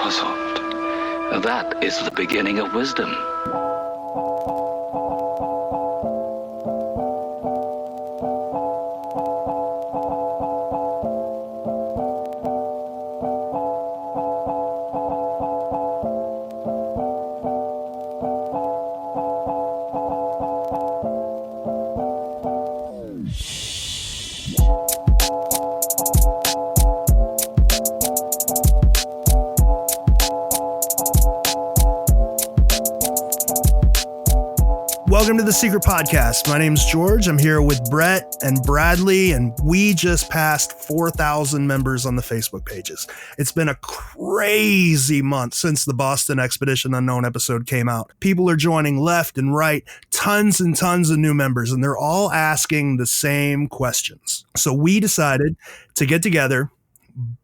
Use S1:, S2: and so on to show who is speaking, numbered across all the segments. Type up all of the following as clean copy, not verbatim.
S1: puzzled. That is the beginning of wisdom.
S2: Welcome to The Secret Podcast. My name's George. I'm here with Brett and Bradley, and we just passed 4,000 members on the Facebook pages. It's been a crazy month since the Boston Expedition Unknown episode came out. People are joining left and right, tons and tons of new members, and they're all asking the same questions. So we decided to get together,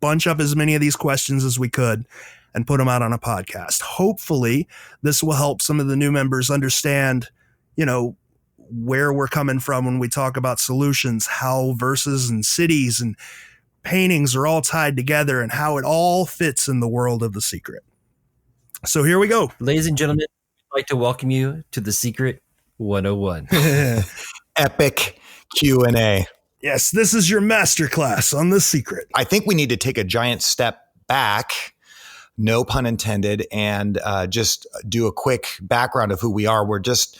S2: bunch up as many of these questions as we could, and put them out on a podcast. Hopefully, this will help some of the new members understand where we're coming from when we talk about solutions, how verses and cities and paintings are all tied together and how it all fits in the world of The Secret. So here we go.
S3: Ladies and gentlemen, I'd like to welcome you to The Secret 101.
S4: Epic Q&A.
S2: Yes, this is your masterclass on The Secret.
S4: I think we need to take a giant step back, no pun intended, and just do a quick background of who we are. We're just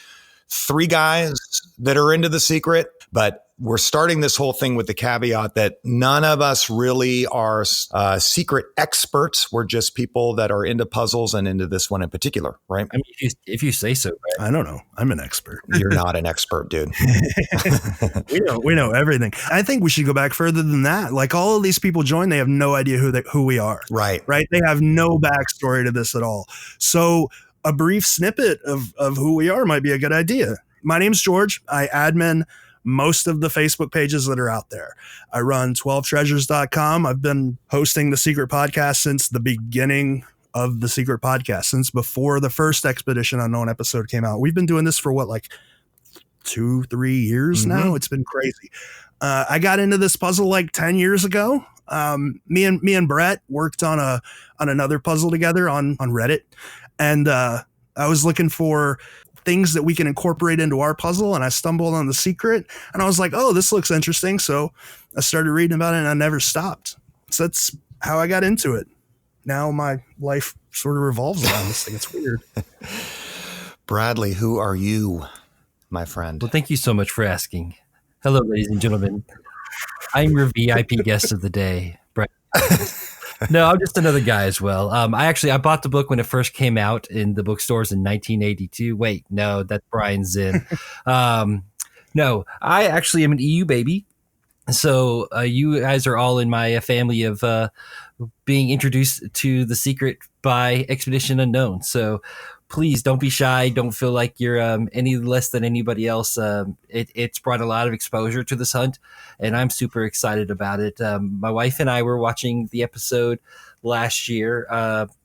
S4: three guys that are into The Secret, but we're starting this whole thing with the caveat that none of us really are secret experts. We're just people that are into puzzles and into this one in particular, right?
S3: I mean, if you say so, right?
S2: I don't know. I'm an expert.
S4: You're not an expert, dude.
S2: We know everything. I think we should go back further than that. Like, all of these people join, they have no idea who we are.
S4: Right.
S2: They have no backstory to this at all. So a brief snippet of who we are might be a good idea. My name's George. I admin most of the Facebook pages that are out there. I run 12treasures.com. I've been hosting The Secret Podcast since the beginning of The Secret Podcast, since before the first Expedition Unknown episode came out. We've been doing this for 2-3 years now. It's been crazy. I got into this puzzle 10 years ago. Me and Brett worked on another puzzle together on Reddit. And I was looking for things that we can incorporate into our puzzle, and I stumbled on The Secret, and I was like, oh, this looks interesting. So I started reading about it, and I never stopped. So that's how I got into it. Now my life sort of revolves around this thing. It's weird.
S4: Bradley, who are you, my friend?
S3: Well, thank you so much for asking. Hello, ladies and gentlemen. I'm your VIP guest of the day, Brett. No, I'm just another guy as well. I bought the book when it first came out in the bookstores in 1982. Wait, no, that's Brian Zinn. No, I actually am an EU baby. So you guys are all in my family of being introduced to The Secret by Expedition Unknown. So please don't be shy. Don't feel like you're any less than anybody else. It's brought a lot of exposure to this hunt, and I'm super excited about it. My wife and I were watching the episode last year.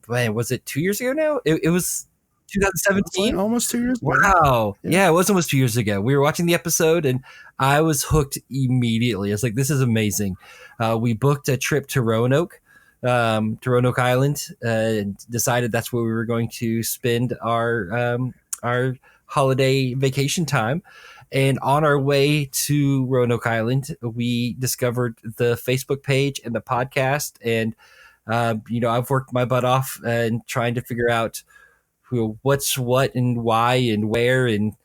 S3: Was it 2 years ago now? It was 2017?
S2: Almost 2 years ago.
S3: Wow. Yeah, it was almost 2 years ago. We were watching the episode, and I was hooked immediately. I was like, this is amazing. We booked a trip to Roanoke Island, and decided that's where we were going to spend our holiday vacation time. And on our way to Roanoke Island, we discovered the Facebook page and the podcast. And, I've worked my butt off and trying to figure out what's what and why and where. And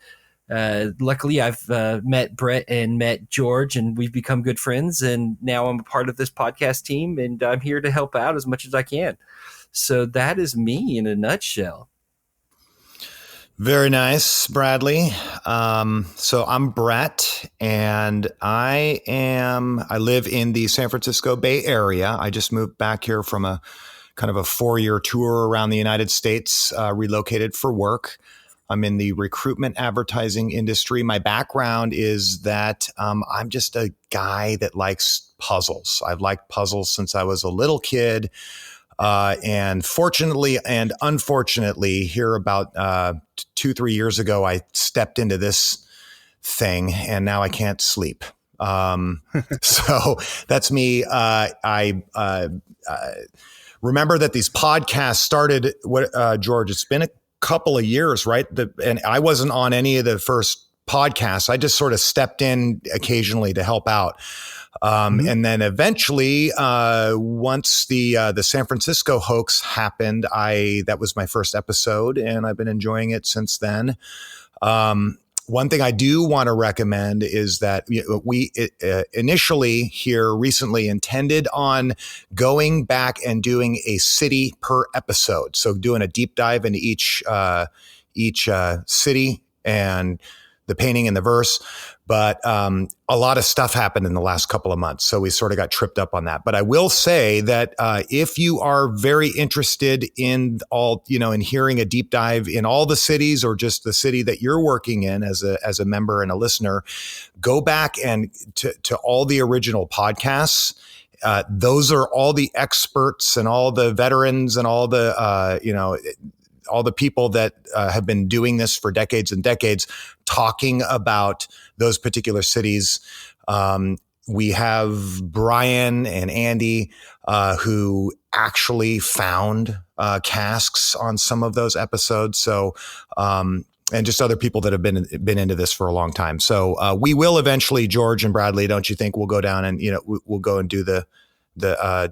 S3: luckily, I've met Brett and met George, and we've become good friends. And now I'm a part of this podcast team, and I'm here to help out as much as I can. So that is me in a nutshell.
S4: Very nice, Bradley. So I'm Brett, and I live in the San Francisco Bay Area. I just moved back here from a kind of a 4-year tour around the United States, relocated for work. I'm in the recruitment advertising industry. My background is that I'm just a guy that likes puzzles. I've liked puzzles since I was a little kid. And fortunately and unfortunately, here about 2-3 years ago, I stepped into this thing, and now I can't sleep. So that's me. I remember that these podcasts started, George, it's been a couple of years, right? And I wasn't on any of the first podcasts. I just sort of stepped in occasionally to help out. And then eventually, once the San Francisco hoax happened, that was my first episode, and I've been enjoying it since then. One thing I do want to recommend is that we initially here recently intended on going back and doing a city per episode. So doing a deep dive into each city and the painting and the verse. But a lot of stuff happened in the last couple of months. So we sort of got tripped up on that. But I will say that if you are very interested in in hearing a deep dive in all the cities or just the city that you're working in as a member and a listener, go back and to all the original podcasts. Those are all the experts and all the veterans and all the, all the people that have been doing this for decades and decades talking about those particular cities. We have Brian and Andy who actually found casks on some of those episodes. So, and just other people that have been into this for a long time. So we will eventually, George and Bradley, don't you think we'll go down and, we'll go and do the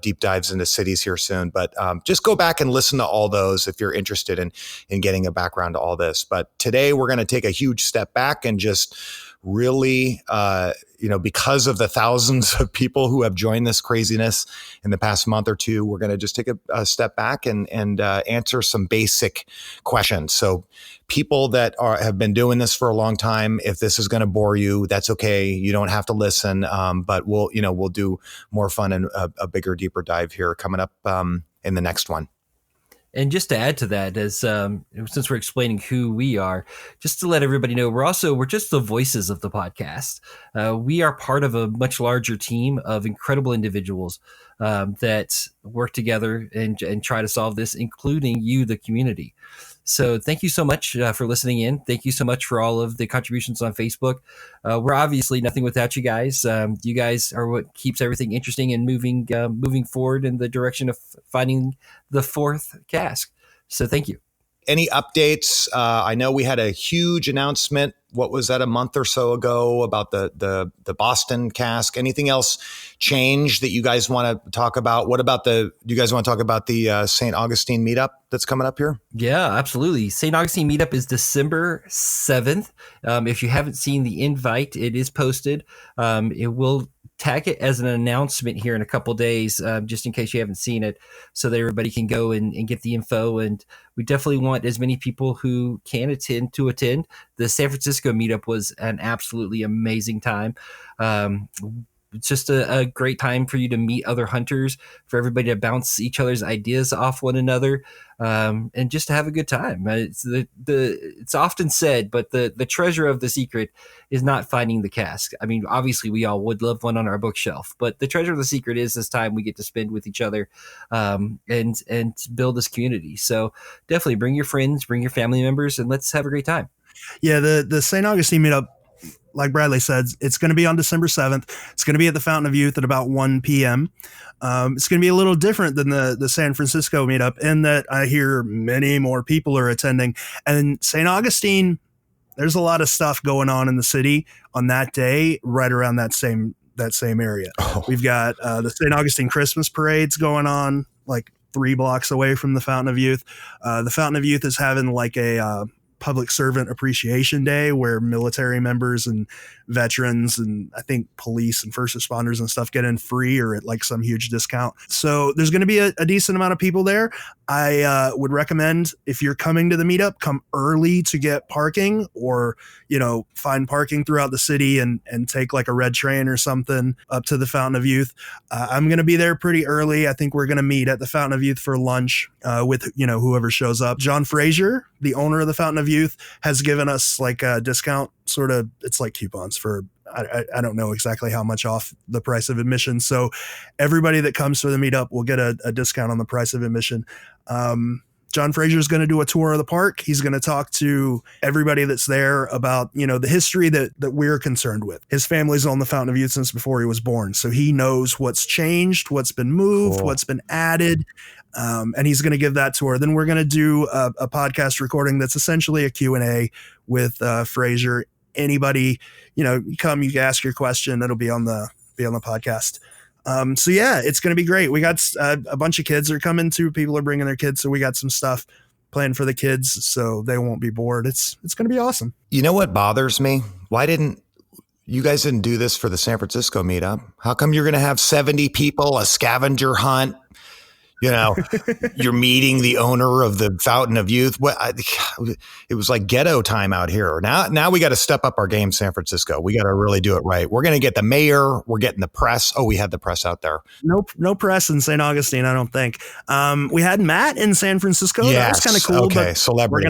S4: deep dives into cities here soon, but just go back and listen to all those if you're interested in getting a background to all this. But today we're going to take a huge step back and just really, because of the thousands of people who have joined this craziness in the past month or two, we're going to just take a step back and answer some basic questions. So people that have been doing this for a long time, if this is going to bore you, that's okay. You don't have to listen. But we'll do more fun and a bigger, deeper dive here coming up in the next one.
S3: And just to add to that, as since we're explaining who we are, just to let everybody know, we're just the voices of the podcast. We are part of a much larger team of incredible individuals that work together and try to solve this, including you, the community. So thank you so much for listening in. Thank you so much for all of the contributions on Facebook. We're obviously nothing without you guys. You guys are what keeps everything interesting and moving forward in the direction of finding the fourth cask. So thank you.
S4: Any updates? I know we had a huge announcement. What was that, a month or so ago, about the Boston cask? Anything else change that you guys want to talk about? Do you guys want to talk about the St. Augustine meetup that's coming up here?
S3: Yeah, absolutely. St. Augustine meetup is December 7th. If you haven't seen the invite, it is posted. It will tag it as an announcement here in a couple days, just in case you haven't seen it, so that everybody can go and get the info. And we definitely want as many people who can attend to attend. The San Francisco meetup was an absolutely amazing time. It's just a great time for you to meet other hunters, for everybody to bounce each other's ideas off one another, and just to have a good time. It's often said, but the treasure of the secret is not finding the cask. I mean, obviously we all would love one on our bookshelf, but the treasure of the secret is this time we get to spend with each other, and build this community. So definitely bring your friends, bring your family members, and let's have a great time.
S2: Yeah, the St. Augustine meetup, like Bradley said, it's going to be on December 7th. It's going to be at the Fountain of Youth at about 1 p.m. It's going to be a little different than the San Francisco meetup in that I hear many more people are attending. And St. Augustine, there's a lot of stuff going on in the city on that day, right around that same area. Oh. We've got the St. Augustine Christmas parades going on like 3 blocks away from the Fountain of Youth. The Fountain of Youth is having like a Public Servant Appreciation Day where military members and veterans and I think police and first responders and stuff get in free or at like some huge discount. So there's going to be a decent amount of people there. I would recommend, if you're coming to the meetup, come early to get parking, or, find parking throughout the city and take like a red train or something up to the Fountain of Youth. I'm going to be there pretty early. I think we're going to meet at the Fountain of Youth for lunch with, whoever shows up. John Frazier, the owner of the Fountain of Youth, has given us like a discount, sort of, it's like coupons for, I don't know exactly how much off the price of admission. So everybody that comes to the meetup will get a discount on the price of admission. John Frazier is going to do a tour of the park. He's going to talk to everybody that's there about, the history that we're concerned with. His family's on the Fountain of Youth since before he was born. So he knows what's changed, what's been moved, What's been added. And he's going to give that tour. Then we're going to do a podcast recording that's essentially a Q&A with Fraser. Anybody, you come, you can ask your question. It'll be on the podcast. So yeah, it's going to be great. We got a bunch of kids are coming too. People are bringing their kids. So we got some stuff planned for the kids so they won't be bored. It's going to be awesome.
S4: You know what bothers me? Why didn't you guys do this for the San Francisco meetup? How come you're going to have 70 people, a scavenger hunt? You're meeting the owner of the Fountain of Youth. It was like ghetto time out here. Now we got to step up our game, San Francisco. We got to really do it right. We're going to get the mayor. We're getting the press. Oh, we had the press out there.
S2: No press in St. Augustine, I don't think. We had Matt in San Francisco.
S4: Yes.
S2: That was kind of cool.
S4: Okay, celebrity.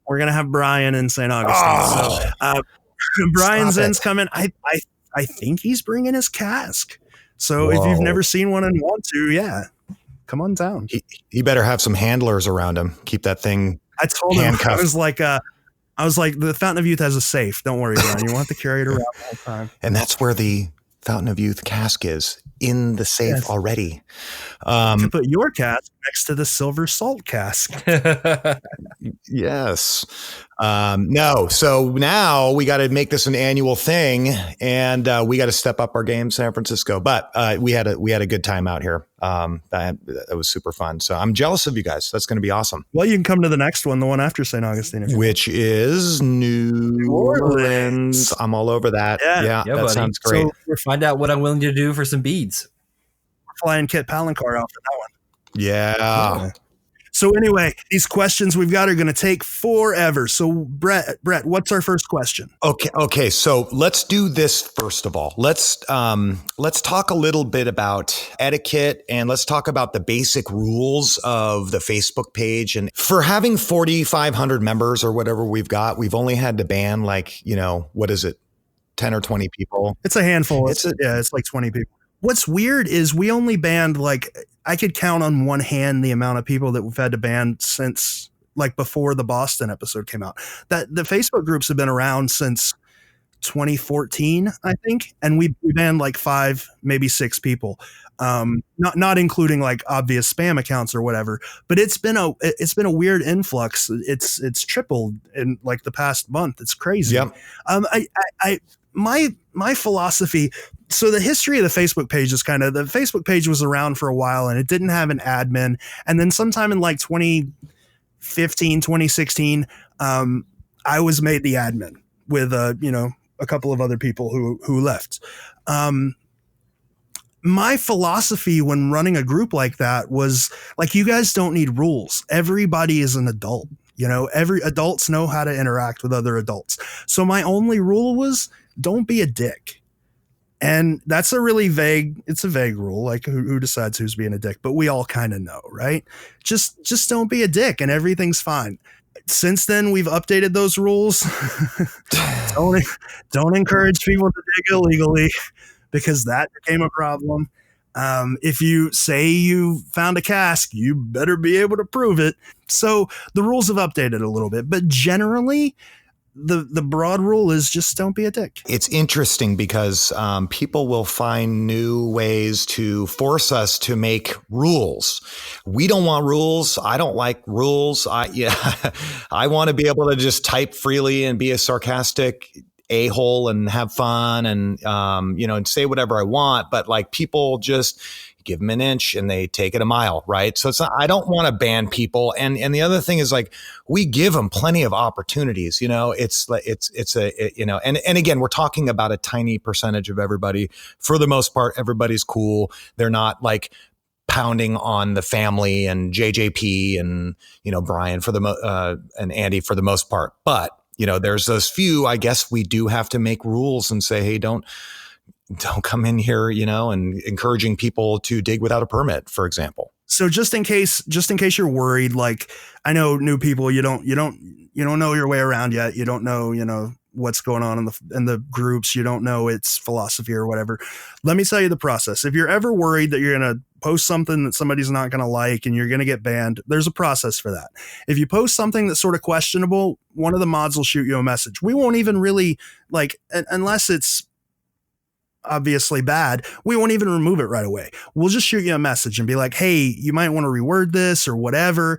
S2: We're gonna have Brian in St. Augustine. So Brian Zen's coming. I think he's bringing his cask. So if you've never seen one and want to, come on down.
S4: He better have some handlers around him. Keep that thing.
S2: I told him, I was like, the Fountain of Youth has a safe. Don't worry, Brian. You want to carry it around all the time.
S4: And that's where the Fountain of Youth cask is, in the safe already.
S2: You can put your cask next to the silver salt cask.
S4: Yes. No. So now we got to make this an annual thing, and we got to step up our game, San Francisco. But we had a good time out here. That was super fun. So I'm jealous of you guys. That's going to be awesome.
S2: Well, you can come to the next one, the one after St. Augustine,
S4: which is New Orleans. I'm all over that. Yeah, that
S3: buddy.
S4: Sounds great.
S3: So we'll find out what I'm willing to do for some beads.
S2: We're flying Kit Palancar out for that one.
S4: Yeah.
S2: So anyway, these questions we've got are going to take forever. So Brett, what's our first question?
S4: Okay. So let's do this first of all. Let's talk a little bit about etiquette, and let's talk about the basic rules of the Facebook page. And for having 4,500 members or whatever we've got, we've only had to ban what is it, 10 or 20 people?
S2: It's a handful. It's like 20 people. What's weird is we only banned I could count on one hand the amount of people that we've had to ban since before the Boston episode came out. That the Facebook groups have been around since 2014, I think, and we banned 5, maybe 6 people, not including obvious spam accounts or whatever. But it's been a weird influx. It's tripled in the past month. It's crazy.
S4: Yep.
S2: My philosophy. So the history of the Facebook page is the Facebook page was around for a while and it didn't have an admin. And then sometime in 2015, 2016, I was made the admin with, a couple of other people who left. My philosophy when running a group like that was you guys don't need rules. Everybody is an adult. Every adults know how to interact with other adults. So my only rule was don't be a dick. And that's a vague rule, who decides who's being a dick, but we all kind of know, right? Just don't be a dick and everything's fine. Since then, we've updated those rules. Don't encourage people to dig illegally because that became a problem. If you say you found a cask, you better be able to prove it. So the rules have updated a little bit, but generally, the broad rule is just don't be a dick.
S4: It's interesting because people will find new ways to force us to make rules. We don't want rules. I don't like rules. I want to be able to just type freely and be a sarcastic a-hole and have fun and and say whatever I want. But people just give them an inch and they take it a mile, right? So I don't want to ban people. And the other thing is we give them plenty of opportunities, and again, we're talking about a tiny percentage of everybody. For the most part, everybody's cool. They're not pounding on the family and JJP and, Brian and Andy for the most part. But, there's those few, I guess we do have to make rules and say, hey, don't come in here, and encouraging people to dig without a permit, for example.
S2: So just in case you're worried, I know new people, you don't know your way around yet. You don't know, what's going on in the groups. You don't know its philosophy or whatever. Let me tell you the process. If you're ever worried that you're going to post something that somebody's not going to like and you're going to get banned, there's a process for that. If you post something that's sort of questionable, one of the mods will shoot you a message. We won't even really unless it's obviously bad, we won't even remove it right away. We'll just shoot you a message and be like, hey, you might want to reword this or whatever.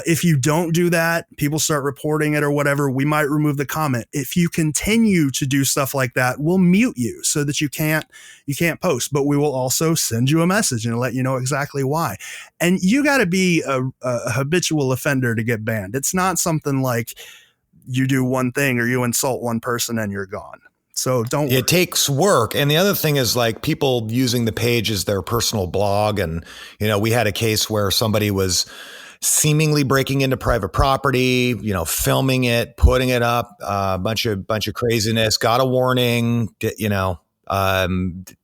S2: If you don't do that, people start reporting it or whatever, we might remove the comment. If you continue to do stuff like that, we'll mute you so that you can't post, but we will also send you a message and let you know exactly why. And you got to be a habitual offender to get banned. It's not something like you do one thing or you insult one person and you're gone. So don't worry.
S4: It takes work. And the other thing is like people using the page as their personal blog. And, we had a case where somebody was seemingly breaking into private property, filming it, putting it up, a bunch of craziness, got a warning, did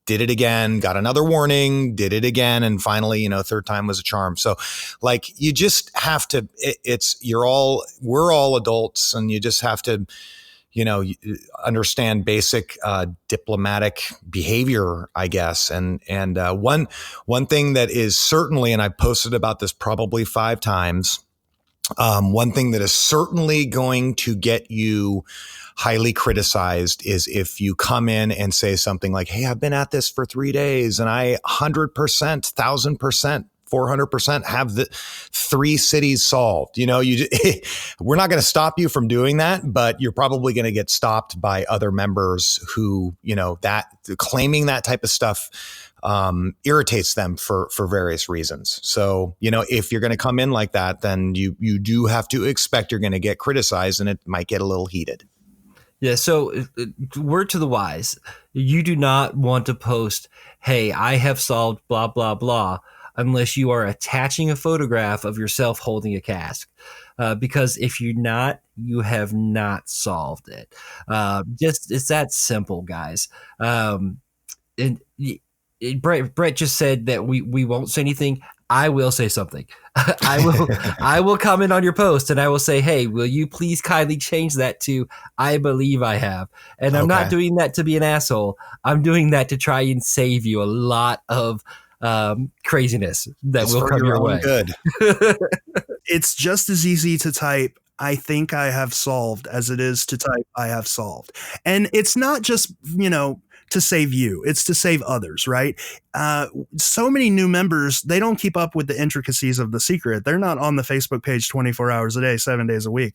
S4: it again, got another warning, did it again. And finally, third time was a charm. So like, you just have to, we're all adults, and you just have to, understand basic diplomatic behavior, I guess. And one thing that is certainly, and I posted about this probably 5 times, one thing that is certainly going to get you highly criticized is if you come in and say something like, hey, I've been at this for 3 days and I 100%, 1000%, 400% have the 3 cities solved. We're not going to stop you from doing that, but you're probably going to get stopped by other members who, that claiming that type of stuff irritates them for various reasons. So, if you're going to come in like that, then you do have to expect you're going to get criticized, and it might get a little heated.
S3: Yeah. So word to the wise, you do not want to post, hey, I have solved blah, blah, blah, unless you are attaching a photograph of yourself holding a cask. Because if you're not, you have not solved it. It's that simple, guys. Brett just said that we won't say anything. I will say something. I will comment on your post and I will say, hey, will you please kindly change that to I believe I have? And I'm not doing that to be an asshole. I'm doing that to try and save you a lot of craziness that will come your way.
S4: Good.
S2: It's just as easy to type I think I have solved as it is to type I have solved. And it's not just, to save you, it's to save others, right? So many new members, they don't keep up with the intricacies of the secret. They're not on the Facebook page 24 hours a day, 7 days a week.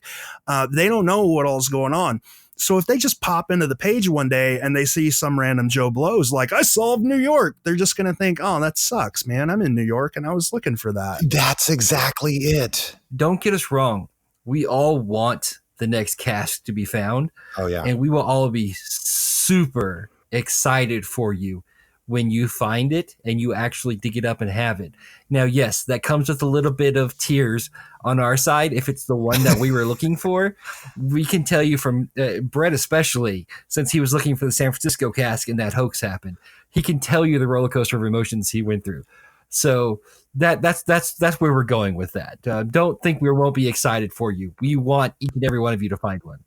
S2: They don't know what all's going on. So if they just pop into the page one day and they see some random Joe Blows like, I solved New York, they're just going to think, oh, that sucks, man. I'm in New York and I was looking for that.
S4: That's exactly it.
S3: Don't get us wrong. We all want the next cask to be found.
S4: Oh, yeah.
S3: And we will all be super excited for you when you find it and you actually dig it up and have it. Now, yes, that comes with a little bit of tears on our side. If it's the one that we were looking for, we can tell you from Brett, especially since he was looking for the San Francisco cask and that hoax happened, he can tell you the roller coaster of emotions he went through. So that's where we're going with that. Don't think we won't be excited for you. We want each and every one of you to find one.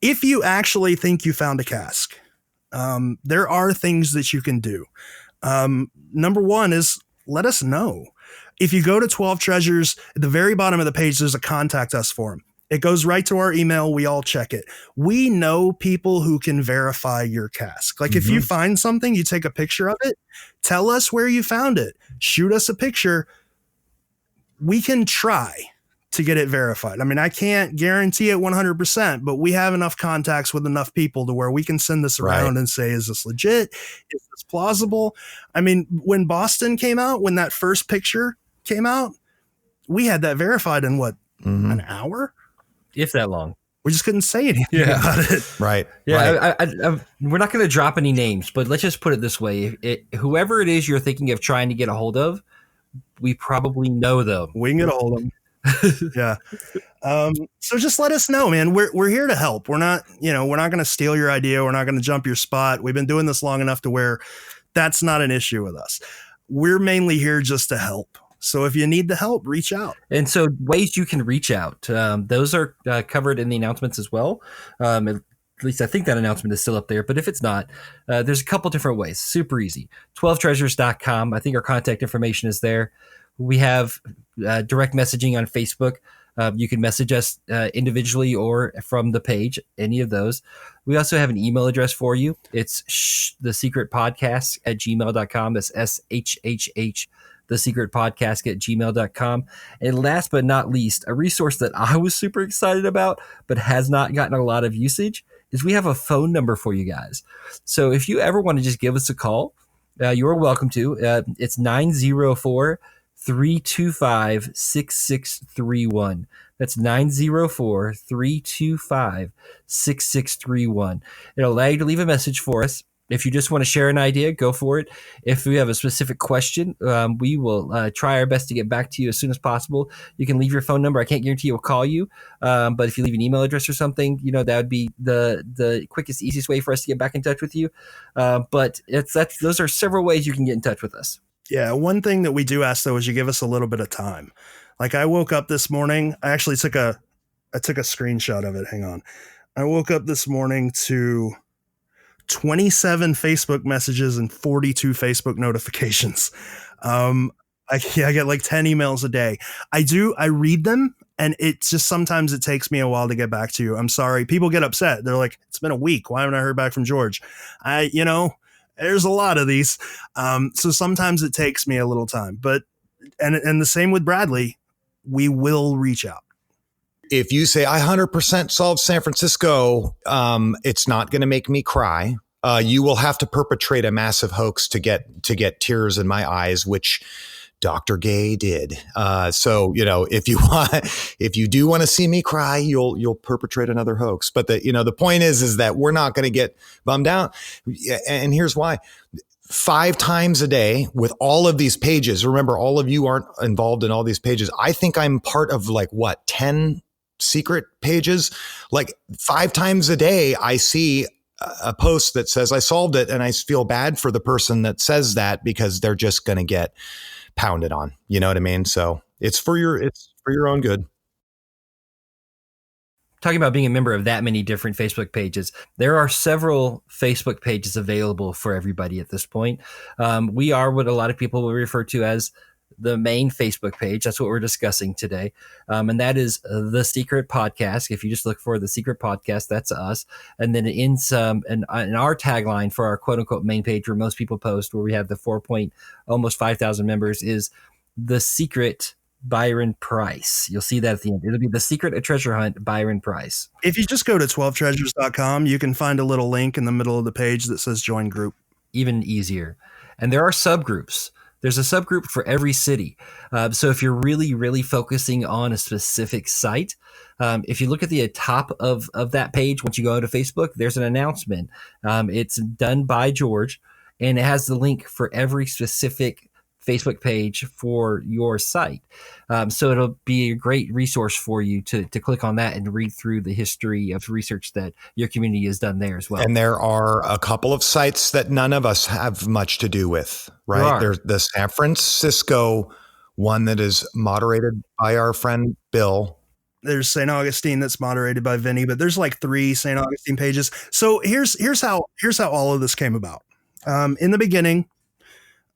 S2: If you actually think you found a cask, there are things that you can do. Number one is let us know. If you go to 12 Treasures, at the very bottom of the page, there's a contact us form. It goes right to our email. We all check it. We know people who can verify your cask. Like if you find something, you take a picture of it, tell us where you found it, shoot us a picture. We can try to get it verified. I mean, I can't guarantee it 100%, but we have enough contacts with enough people to where we can send this around and say, is this legit? Is this plausible? I mean, when Boston came out, when that first picture came out, we had that verified in an hour?
S3: If that long.
S2: We just couldn't say anything about it.
S4: Right.
S3: Yeah. Right. We're not going to drop any names, but let's just put it this way. Whoever it is you're thinking of trying to get a hold of, we probably know them.
S2: We can get a hold of them. Yeah. So just let us know, man. We're here to help. We're not going to steal your idea. We're not going to jump your spot. We've been doing this long enough to where that's not an issue with us. We're mainly here just to help. So if you need the help, reach out.
S3: And so ways you can reach out, those are covered in the announcements as well. At least I think that announcement is still up there. But if it's not, there's a couple different ways. Super easy. 12treasures.com. I think our contact information is there. We have direct messaging on Facebook. You can message us individually or from the page, any of those. We also have an email address for you. It's thesecretpodcast@gmail.com. That's SHHH, thesecretpodcast@gmail.com. And last but not least, a resource that I was super excited about, but has not gotten a lot of usage, is we have a phone number for you guys. So if you ever want to just give us a call, you're welcome to. It's 904-325-6631. That's 904-325-6631. It'll allow you to leave a message for us. If you just want to share an idea, go for it. If we have a specific question, we will try our best to get back to you as soon as possible. You can leave your phone number. I can't guarantee we'll call you, but if you leave an email address or something, that would be the quickest, easiest way for us to get back in touch with you. But those are several ways you can get in touch with us.
S2: Yeah, one thing that we do ask though is you give us a little bit of time. Like I woke up this morning. I actually took a screenshot of it. Hang on. I woke up this morning to 27 Facebook messages and 42 Facebook notifications. I get like 10 emails a day. I read them, and it's just sometimes it takes me a while to get back to you. I'm sorry. People get upset. They're like, it's been a week. Why haven't I heard back from George? There's a lot of these. So sometimes it takes me a little time, but, and the same with Bradley, we will reach out.
S4: If you say I 100% solved San Francisco, it's not going to make me cry. You will have to perpetrate a massive hoax to get tears in my eyes, which Dr. Gay did. So if you do want to see me cry, you'll perpetrate another hoax. But the point is that we're not going to get bummed out. And here's why. 5 times a day with all of these pages. Remember, all of you aren't involved in all these pages. I think I'm part of 10 secret pages. 5 times a day, I see a post that says I solved it, and I feel bad for the person that says that because they're just going to get pounded on. You know what I mean? So it's for your own good.
S3: Talking about being a member of that many different Facebook pages, there are several Facebook pages available for everybody at this point. We are what a lot of people will refer to as the main Facebook page. That's what we're discussing today. And that is The Secret Podcast. If you just look for The Secret Podcast, that's us. And then in our tagline for our quote unquote main page where most people post, where we have the almost 5,000 members, is The Secret Byron Price. You'll see that at the end. It'll be The Secret, a Treasure Hunt, Byron Price.
S2: If you just go to 12treasures.com, you can find a little link in the middle of the page that says join group.
S3: Even easier. And there are subgroups. There's a subgroup for every city. So if you're really, really focusing on a specific site, if you look at the top of that page, once you go to Facebook, there's an announcement. It's done by George, and it has the link for every specific Facebook page for your site. So it'll be a great resource for you to click on that and read through the history of research that your community has done there as well.
S4: And there are a couple of sites that none of us have much to do with, right? There's the San Francisco one that is moderated by our friend Bill.
S2: There's St. Augustine that's moderated by Vinny, but there's 3 St. Augustine pages. So here's how all of this came about. In the beginning,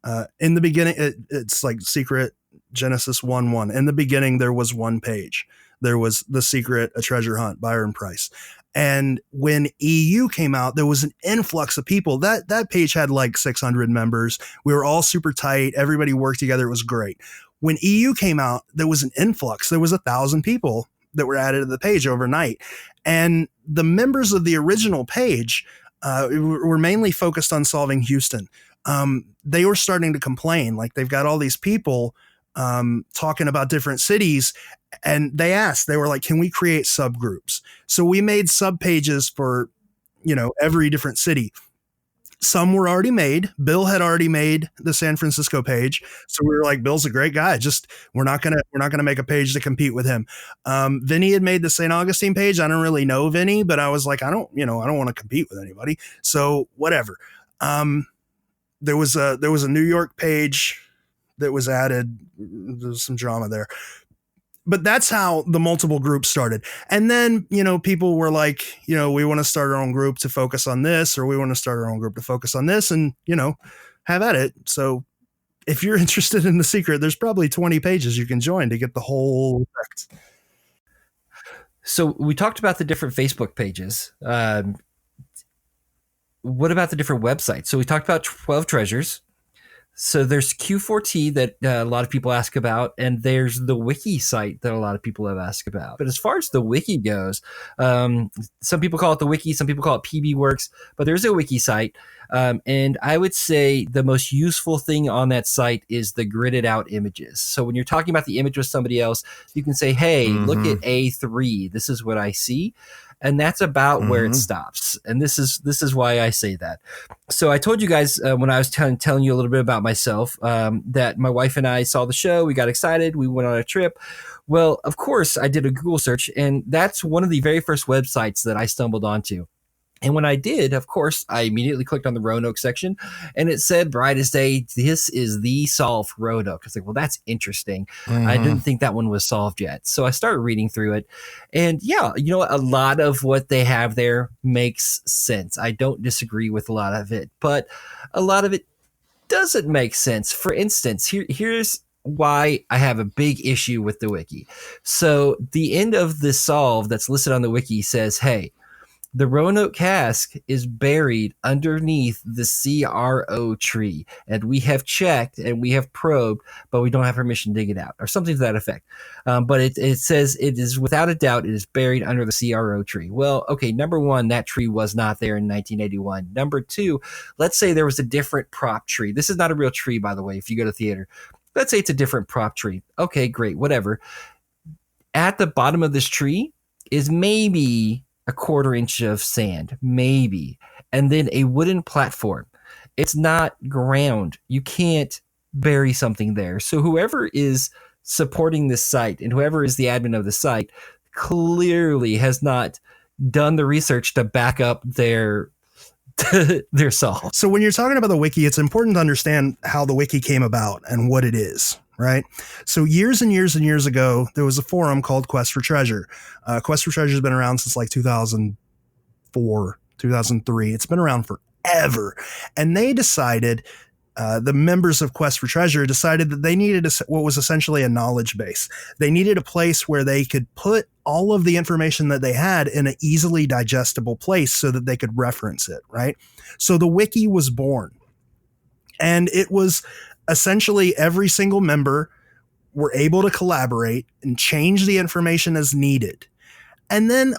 S2: it's like Secret Genesis 1:1. In the beginning, there was one page. There was The Secret, a Treasure Hunt, Byron Price. And when EU came out, there was an influx of people. That page had 600 members. We were all super tight. Everybody worked together. It was great. When EU came out, there was an influx. There was 1,000 people that were added to the page overnight. And the members of the original page were mainly focused on solving Houston. They were starting to complain, they've got all these people talking about different cities, and they were like, can we create subgroups? So we made sub pages for, every different city. Some were already made. Bill had already made the San Francisco page. So we were like, Bill's a great guy. We're not going to make a page to compete with him. Vinny had made the St. Augustine page. I don't really know Vinny, but I was like, I don't want to compete with anybody. So whatever. There was a New York page that was added. There's some drama there, but that's how the multiple groups started. And then, people were like, we want to start our own group to focus on this, or we want to start our own group to focus on this, and, have at it. So if you're interested in The Secret, there's probably 20 pages you can join to get the whole effect.
S3: So we talked about the different Facebook pages. What about the different websites? So we talked about 12 Treasures. So there's Q4T that a lot of people ask about, and there's the wiki site that a lot of people have asked about. But as far as the wiki goes, some people call it the wiki, some people call it PBWorks, but there's a wiki site. And I would say the most useful thing on that site is the gridded out images. So when you're talking about the image with somebody else, you can say, hey, look at A3. This is what I see. And that's about where it stops. And this is why I say that. So I told you guys when I was telling you a little bit about myself that my wife and I saw the show. We got excited. We went on a trip. Well, of course, I did a Google search, and that's one of the very first websites that I stumbled onto. And when I did, of course, I immediately clicked on the Roanoke section, and it said, bright as day, this is the solve for Roanoke. I was like, well, that's interesting. I didn't think that one was solved yet. So I started reading through it. And yeah, you know, a lot of what they have there makes sense. I don't disagree with a lot of it, but a lot of it doesn't make sense. For instance, here's why I have a big issue with the wiki. So the end of the solve that's listed on the wiki says, hey, the Roanoke cask is buried underneath the CRO tree, and we have checked and we have probed, but we don't have permission to dig it out, or something to that effect. But it says it is without a doubt it is buried under the CRO tree. Well, okay, number one, that tree was not there in 1981. Number two, let's say there was a different prop tree. This is not a real tree, by the way, if you go to theater. Let's say it's a different prop tree. Okay, great, whatever. At the bottom of this tree is maybe a 1/4 inch of sand, maybe, and then a wooden platform. It's not ground. You can't bury something there. So whoever is supporting this site and whoever is the admin of the site clearly has not done the research to back up their solve.
S2: So when you're talking about the wiki, it's important to understand how the wiki came about and what it is. Right. So years and years and years ago, there was a forum called Quest for Treasure. Quest for Treasure has been around since like 2004, 2003. It's been around forever. And they decided, the members of Quest for Treasure decided that they needed what was essentially a knowledge base. They needed a place where they could put all of the information that they had in an easily digestible place so that they could reference it. Right. So the wiki was born, and it was essentially every single member were able to collaborate and change the information as needed. And then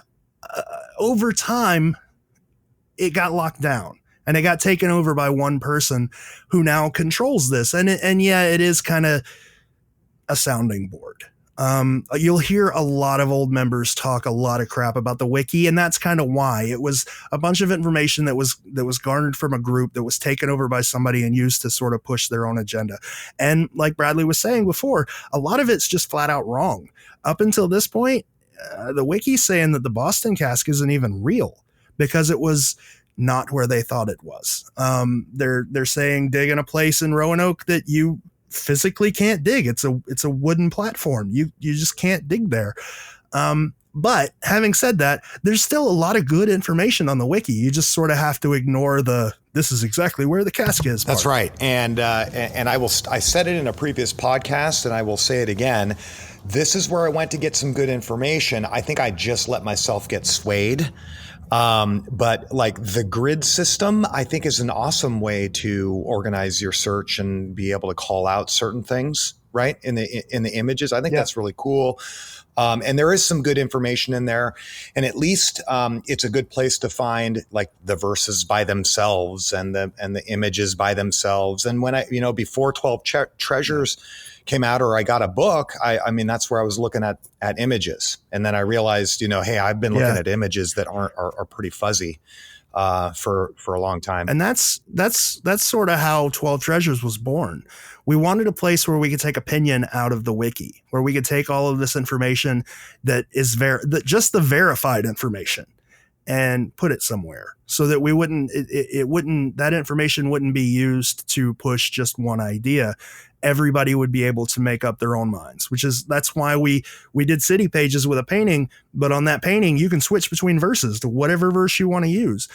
S2: over time, it got locked down and it got taken over by one person who now controls this. And yeah, it is kind of a sounding board. You'll hear a lot of old members talk a lot of crap about the wiki, and that's kind of why. It was a bunch of information that was garnered from a group that was taken over by somebody and used to sort of push their own agenda. And like Bradley was saying before, a lot of it's just flat out wrong. Up until this point, the wiki's saying that the Boston cask isn't even real because it was not where they thought it was. They're saying dig in a place in Roanoke that you physically can't dig. It's a wooden platform. You just can't dig there. But having said that, there's still a lot of good information on the wiki. You just sort of have to ignore this is exactly where the cask is.
S4: That's right. And I said it in a previous podcast, and I will say it again. This is where I went to get some good information. I think I just let myself get swayed. But like the grid system, I think is an awesome way to organize your search and be able to call out certain things, right? In the images. I think that's really cool. And there is some good information in there, and at least it's a good place to find like the verses by themselves and the images by themselves. And when before 12 Treasures came out, or I got a book, I mean, that's where I was looking at images. And then I realized, hey, I've been looking at images that are pretty fuzzy for a long time.
S2: And that's sort of how 12 Treasures was born. We wanted a place where we could take opinion out of the wiki, where we could take all of this information that is just the verified information and put it somewhere so that we wouldn't, that information wouldn't be used to push just one idea. Everybody would be able to make up their own minds, that's why we did city pages with a painting, but on that painting, you can switch between verses to whatever verse you want to use.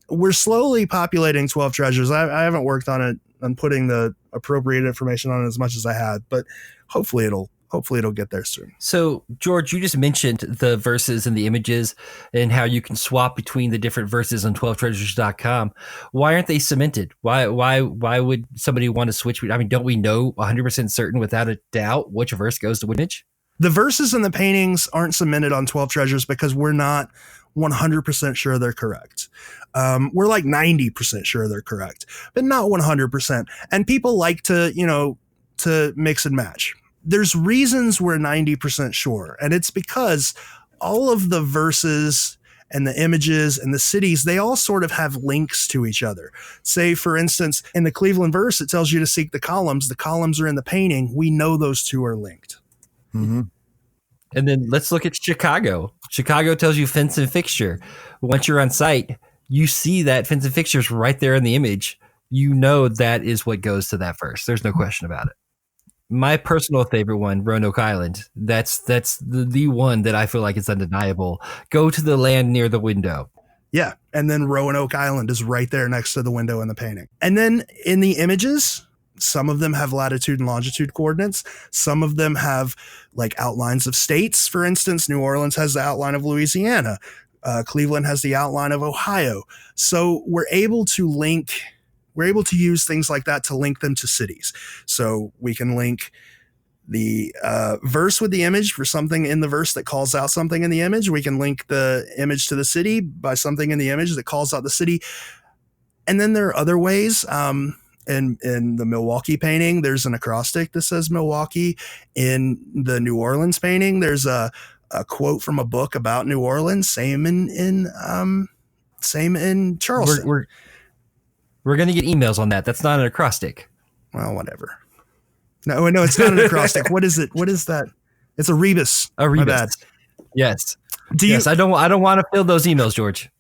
S2: We're slowly populating 12 Treasures. I haven't worked on it, on putting the appropriate information on it as much as I had, but hopefully hopefully it'll get there soon.
S3: So, George, you just mentioned the verses and the images and how you can swap between the different verses on 12treasures.com. Why aren't they cemented? Why would somebody want to switch? I mean, don't we know 100% certain without a doubt which verse goes to which image?
S2: The verses and the paintings aren't cemented on 12 treasures because we're not 100% sure they're correct. We're like 90% sure they're correct, but not 100%. And people like to mix and match. There's reasons we're 90% sure, and it's because all of the verses and the images and the cities, they all sort of have links to each other. Say, for instance, in the Cleveland verse, it tells you to seek the columns. The columns are in the painting. We know those two are linked.
S4: Mm-hmm.
S3: And then let's look at Chicago. Chicago tells you fence and fixture. Once you're on site, you see that fence and fixtures right there in the image. You know that is what goes to that verse. There's no question about it. My personal favorite one, Roanoke Island. That's the one that I feel like is undeniable. Go to the land near the window.
S2: Yeah. And then Roanoke Island is right there next to the window in the painting. And then in the images, some of them have latitude and longitude coordinates. Some of them have like outlines of states. For instance, New Orleans has the outline of Louisiana. Cleveland has the outline of Ohio. So we're able to use things like that to link them to cities. So we can link the verse with the image for something in the verse that calls out something in the image. We can link the image to the city by something in the image that calls out the city. And then there are other ways. In the Milwaukee painting, there's an acrostic that says Milwaukee. In the New Orleans painting, there's a quote from a book about New Orleans. Same in Charleston.
S3: We're going to get emails on that. That's not an acrostic.
S2: Well, whatever. No, it's not an acrostic. What is it? What is that? It's a rebus.
S3: A rebus. My bad. Yes. I don't want to fill those emails, George.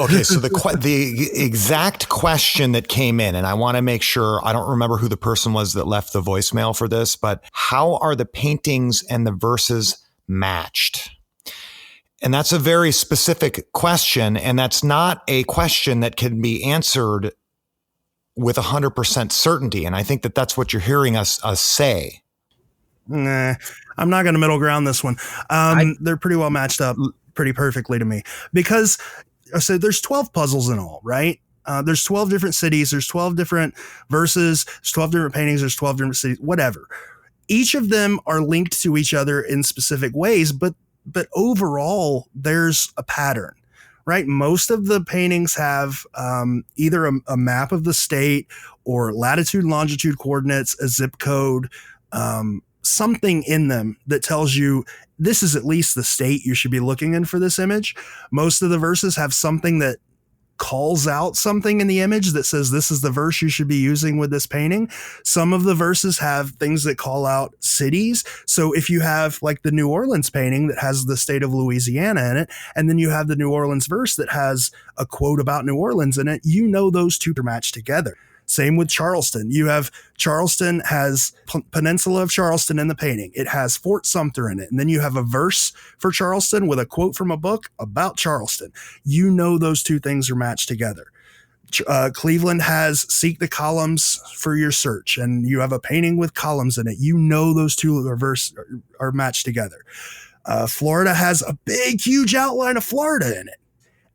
S4: Okay, so the exact question that came in, and I want to make sure, I don't remember who the person was that left the voicemail for this, but how are the paintings and the verses matched? And that's a very specific question, and that's not a question that can be answered with 100% certainty. And I think that that's what you're hearing us say.
S2: Nah, I'm not going to middle ground this one. They're pretty well matched up pretty perfectly to me because so there's 12 puzzles in all, right? There's 12 different cities. There's 12 different verses. There's 12 different paintings. There's 12 different cities, whatever. Each of them are linked to each other in specific ways, but overall there's a pattern, right? Most of the paintings have either a map of the state or latitude and longitude coordinates, a zip code, something in them that tells you this is at least the state you should be looking in for this image. Most of the verses have something that calls out something in the image that says this is the verse you should be using with this painting. Some of the verses have things that call out cities. So if you have like the New Orleans painting that has the state of Louisiana in it, and then you have the New Orleans verse that has a quote about New Orleans in it, you know those two are matched together. Same with Charleston. You have Charleston has Peninsula of Charleston in the painting. It has Fort Sumter in it. And then you have a verse for Charleston with a quote from a book about Charleston. You know those two things are matched together. Cleveland has Seek the Columns for your search, and you have a painting with columns in it. You know those two are matched together. Florida has a big, huge outline of Florida in it.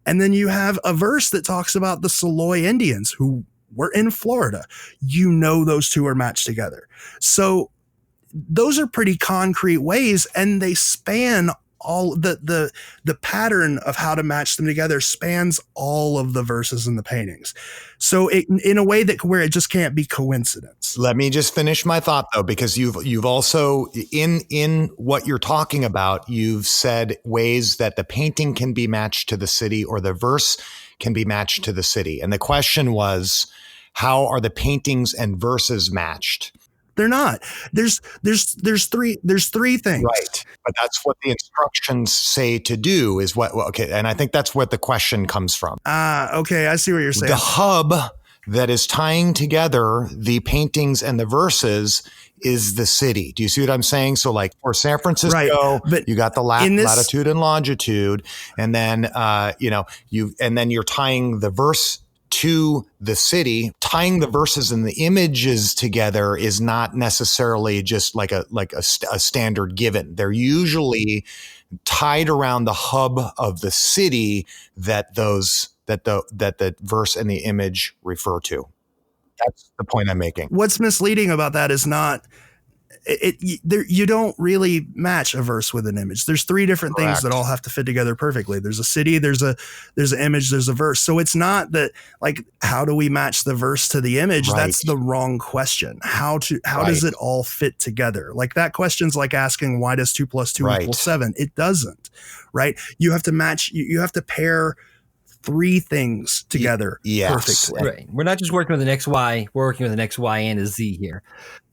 S2: And then you have a verse that talks about the Saloy Indians who were in Florida. You know those two are matched together. So those are pretty concrete ways, and they span all the pattern of how to match them together spans all of the verses in the paintings. So in a way that where it just can't be coincidence.
S4: Let me just finish my thought though, because you've also in what you're talking about, you've said ways that the painting can be matched to the city or the verse can be matched to the city. And the question was, how are the paintings and verses matched?
S2: They're not. There's three things.
S4: Right. But that's what the instructions say to do is what, okay. And I think that's what the question comes from.
S2: Okay. I see what you're saying.
S4: The hub that is tying together the paintings and the verses is the city. Do you see what I'm saying? So like for San Francisco, right. But you got the latitude and longitude, and then, and then you're tying the verse to the city. Tying the verses and the images together is not necessarily just like a standard given. They're usually tied around the hub of the city that the verse and the image refer to. That's the point I'm making.
S2: What's misleading about that is not you don't really match a verse with an image. There's three different things that all have to fit together perfectly. There's a city, there's an image, there's a verse. So it's not that like, how do we match the verse to the image?
S4: Right.
S2: That's the wrong question. How does it all fit together? Like that question's like asking, why does 2 + 2 equal 7? It doesn't, right? You have to match, you have to pair three things together perfectly.
S3: Right. We're not just working with an XY, we're working with an XY and a Z here.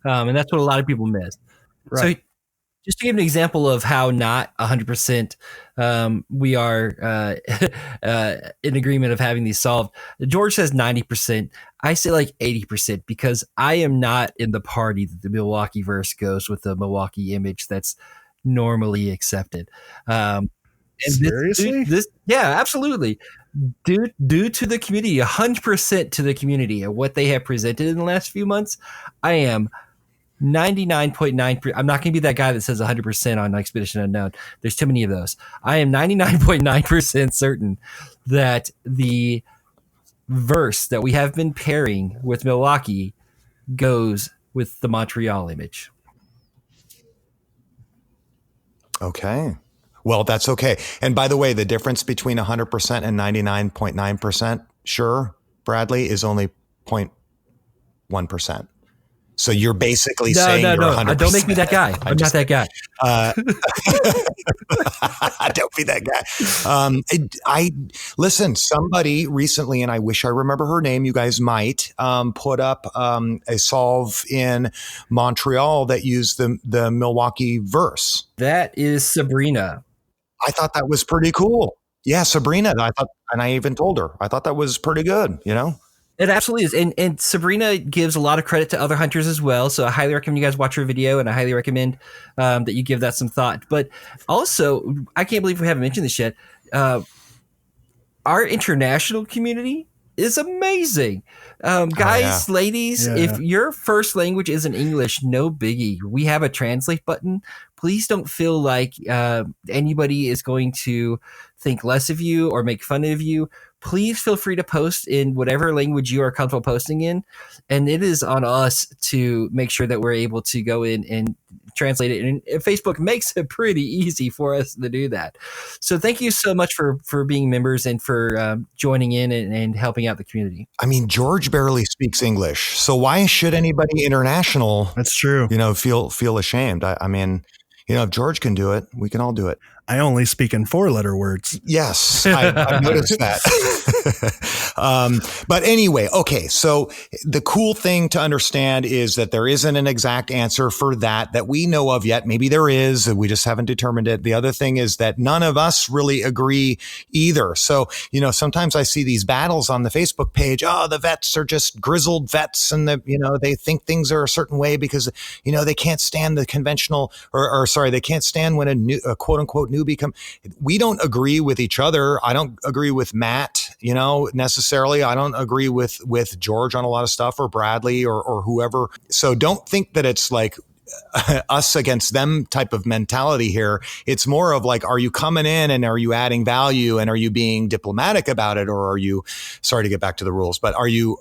S3: And that's what a lot of people miss.
S2: Right.
S3: So just to give an example of how not 100% we are in agreement of having these solved, George says 90%. I say like 80% because I am not in the party that the Milwaukee verse goes with the Milwaukee image that's normally accepted.
S2: Seriously?
S3: Yeah, absolutely. Due to the community, 100% to the community and what they have presented in the last few months, I am 99.9%. I'm not going to be that guy that says 100% on Expedition Unknown. There's too many of those. I am 99.9% certain that the verse that we have been pairing with Milwaukee goes with the Montreal image.
S4: Okay. Well, that's okay. And by the way, the difference between 100% and 99.9%, sure, Bradley, is only 0.1%. So you're basically saying you're 100%.
S3: Don't make me that guy. I'm not that guy.
S4: Don't be that guy. I listen, somebody recently, and I wish I remember her name, you guys might, put up a solve in Montreal that used the Milwaukee verse.
S3: That is Sabrina.
S4: I thought that was pretty cool. Yeah, Sabrina. And I even told her, I thought that was pretty good, you know?
S3: It absolutely is. And Sabrina gives a lot of credit to other hunters as well. So I highly recommend you guys watch her video, and I highly recommend that you give that some thought. But also, I can't believe we haven't mentioned this yet. Our international community is amazing. Guys, ladies, if your first language isn't English, no biggie. We have a translate button. Please don't feel like anybody is going to think less of you or make fun of you. Please feel free to post in whatever language you are comfortable posting in. And it is on us to make sure that we're able to go in and translate it. And Facebook makes it pretty easy for us to do that. So thank you so much for being members and for joining in and helping out the community.
S4: I mean, George barely speaks English. So why should anybody international,
S2: That's true,
S4: feel ashamed? I mean, if George can do it, we can all do it.
S2: I only speak in 4-letter words.
S4: Yes, I noticed that. But anyway, okay. So the cool thing to understand is that there isn't an exact answer for that we know of yet. Maybe there is. We just haven't determined it. The other thing is that none of us really agree either. So, sometimes I see these battles on the Facebook page. Oh, the vets are just grizzled vets, and they think things are a certain way because, they can't stand the conventional they can't stand when a quote unquote newbie come. We don't agree with each other. I don't agree with Matt, necessarily. I don't agree with George on a lot of stuff, or Bradley or whoever. So don't think that it's like us against them type of mentality here. It's more of like, are you coming in and are you adding value and are you being diplomatic about it? Or are you, sorry to get back to the rules, but are you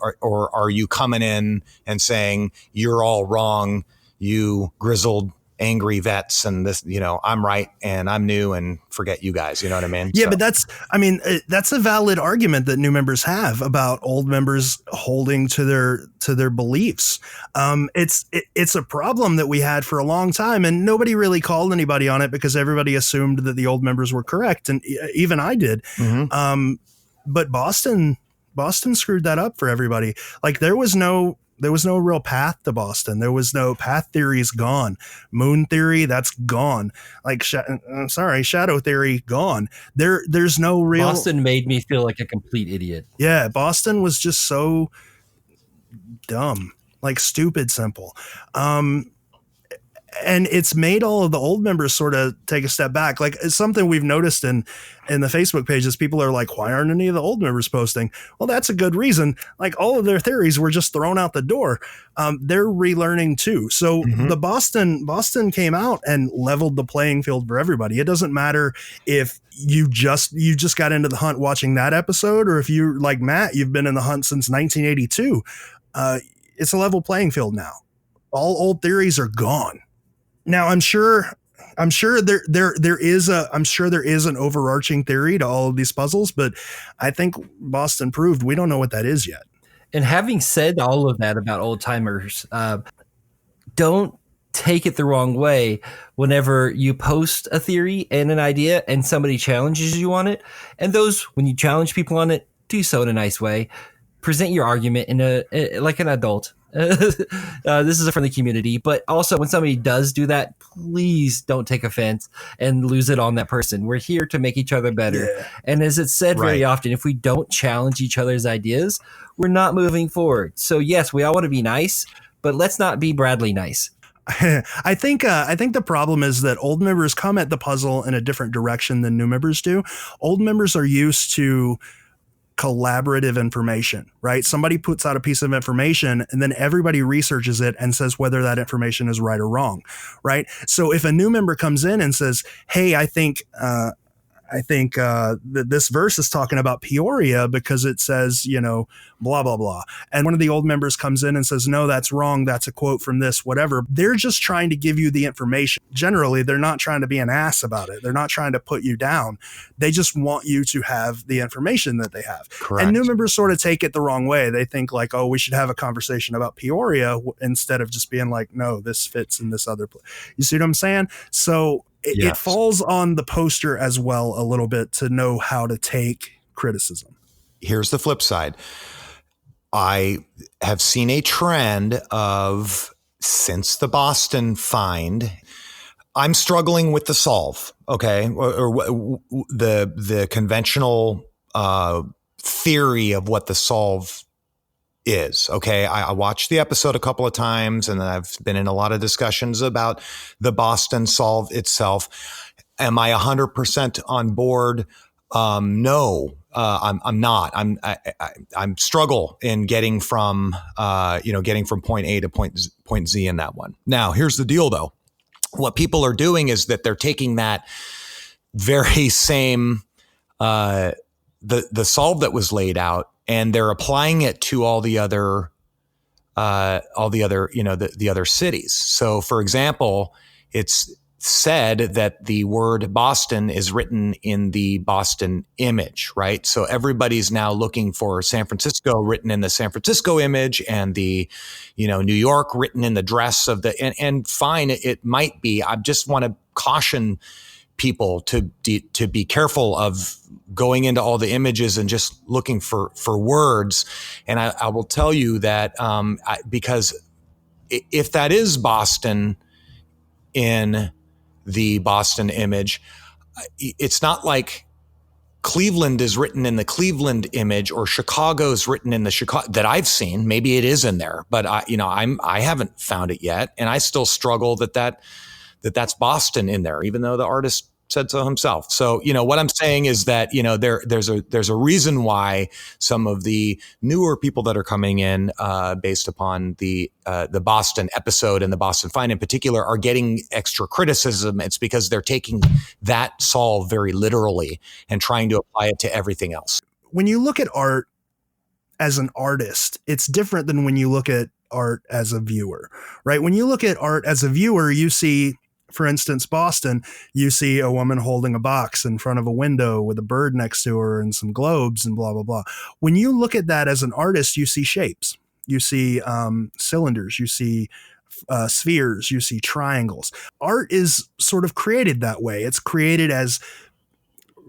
S4: coming in and saying you're all wrong, you grizzled angry vets, and this, I'm right and I'm new and forget you guys, you know what I mean?
S2: Yeah, but that's a valid argument that new members have about old members holding to their beliefs. It's a problem that we had for a long time, and nobody really called anybody on it because everybody assumed that the old members were correct, and even I did. Mm-hmm. But Boston screwed that up for everybody. Like there was no real path to Boston. There was no path theory's gone. Moon theory, that's gone. Like, shadow theory, gone. There's no real.
S3: Boston made me feel like a complete idiot.
S2: Yeah, Boston was just so dumb, like stupid simple. and it's made all of the old members sort of take a step back. Like, it's something we've noticed in the Facebook pages. People are like, why aren't any of the old members posting? Well, that's a good reason. Like, all of their theories were just thrown out the door. They're relearning too. So the Boston came out and leveled the playing field for everybody. It doesn't matter if you just got into the hunt watching that episode, or if you're like Matt, you've been in the hunt since 1982. It's a level playing field now. All old theories are gone. Now, I'm sure there is an overarching theory to all of these puzzles, but I think Boston proved we don't know what that is yet.
S3: And having said all of that about old timers, don't take it the wrong way whenever you post a theory and an idea and somebody challenges you on it. And when you challenge people on it, do so in a nice way. Present your argument like an adult. This is a friendly community, but also when somebody does do that, please don't take offense and lose it on that person. We're here to make each other better. Yeah. And as it's said very often, if we don't challenge each other's ideas, we're not moving forward. So yes, we all want to be nice, but let's not be Bradley nice.
S2: I think the problem is that old members come at the puzzle in a different direction than new members do. Old members are used to collaborative information, right? Somebody puts out a piece of information and then everybody researches it and says whether that information is right or wrong, right? So if a new member comes in and says, hey, I think that this verse is talking about Peoria because it says, blah, blah, blah. And one of the old members comes in and says, no, that's wrong. That's a quote from this, whatever. They're just trying to give you the information. Generally, they're not trying to be an ass about it. They're not trying to put you down. They just want you to have the information that they have. Correct. And new members sort of take it the wrong way. They think like, oh, we should have a conversation about Peoria instead of just being like, no, this fits in this other place. You see what I'm saying? So it falls on the poster as well a little bit to know how to take criticism.
S4: Here's the flip side. I have seen a trend of, since the Boston find, I'm struggling with the solve, okay, or the conventional theory of what the solve is. Okay. I watched the episode a couple of times and I've been in a lot of discussions about the Boston solve itself. Am I 100% on board? No, I'm not. I'm struggle in getting from point A to point Z in that one. Now, here's the deal though. What people are doing is that they're taking that very same, the solve that was laid out, and they're applying it to all the other the other cities. So, for example, it's said that the word Boston is written in the Boston image, right? So everybody's now looking for San Francisco written in the San Francisco image, and the, New York written in the dress of the, and fine, it might be. I just want to caution people to be careful of going into all the images and just looking for words. And I will tell you that because if that is Boston in the Boston image, it's not like Cleveland is written in the Cleveland image or Chicago's written in the Chicago that I've seen. Maybe it is in there, but I haven't found it yet, and I still struggle that's Boston in there, even though the artist said so himself. So, what I'm saying is that, there's a reason why some of the newer people that are coming in, based upon the Boston episode and the Boston find in particular, are getting extra criticism. It's because they're taking that solve very literally and trying to apply it to everything else.
S2: When you look at art as an artist, it's different than when you look at art as a viewer, right? When you look at art as a viewer, you see, for instance, Boston, you see a woman holding a box in front of a window with a bird next to her and some globes and blah, blah, blah. When you look at that as an artist, you see shapes, you see cylinders, you see spheres, you see triangles. Art is sort of created that way. It's created as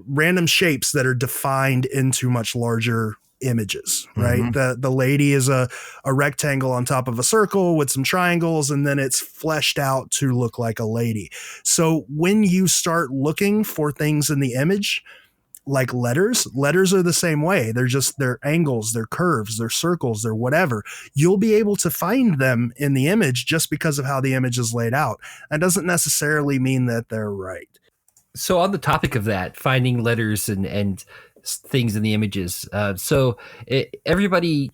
S2: random shapes that are defined into much larger images, right? Mm-hmm. The lady is a rectangle on top of a circle with some triangles, and then it's fleshed out to look like a lady. So when you start looking for things in the image, like letters are the same way. They're angles, they're curves, they're circles, they're whatever. You'll be able to find them in the image just because of how the image is laid out. That doesn't necessarily mean that they're right.
S3: So on the topic of that, finding letters and things in the images. Everybody,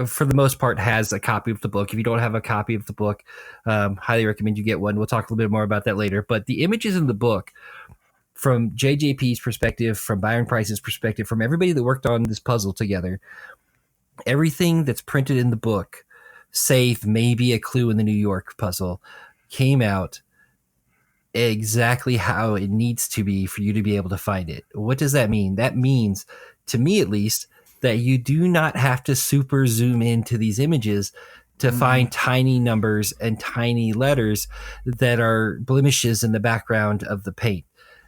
S3: for the most part, has a copy of the book. If you don't have a copy of the book, highly recommend you get one. We'll talk a little bit more about that later. But the images in the book, from JJP's perspective, from Byron Price's perspective, from everybody that worked on this puzzle together, everything that's printed in the book, save maybe a clue in the New York puzzle, came out exactly how it needs to be for you to be able to find it. What does that mean? That means, to me at least, that you do not have to super zoom into these images to find tiny numbers and tiny letters that are blemishes in the background of the paint.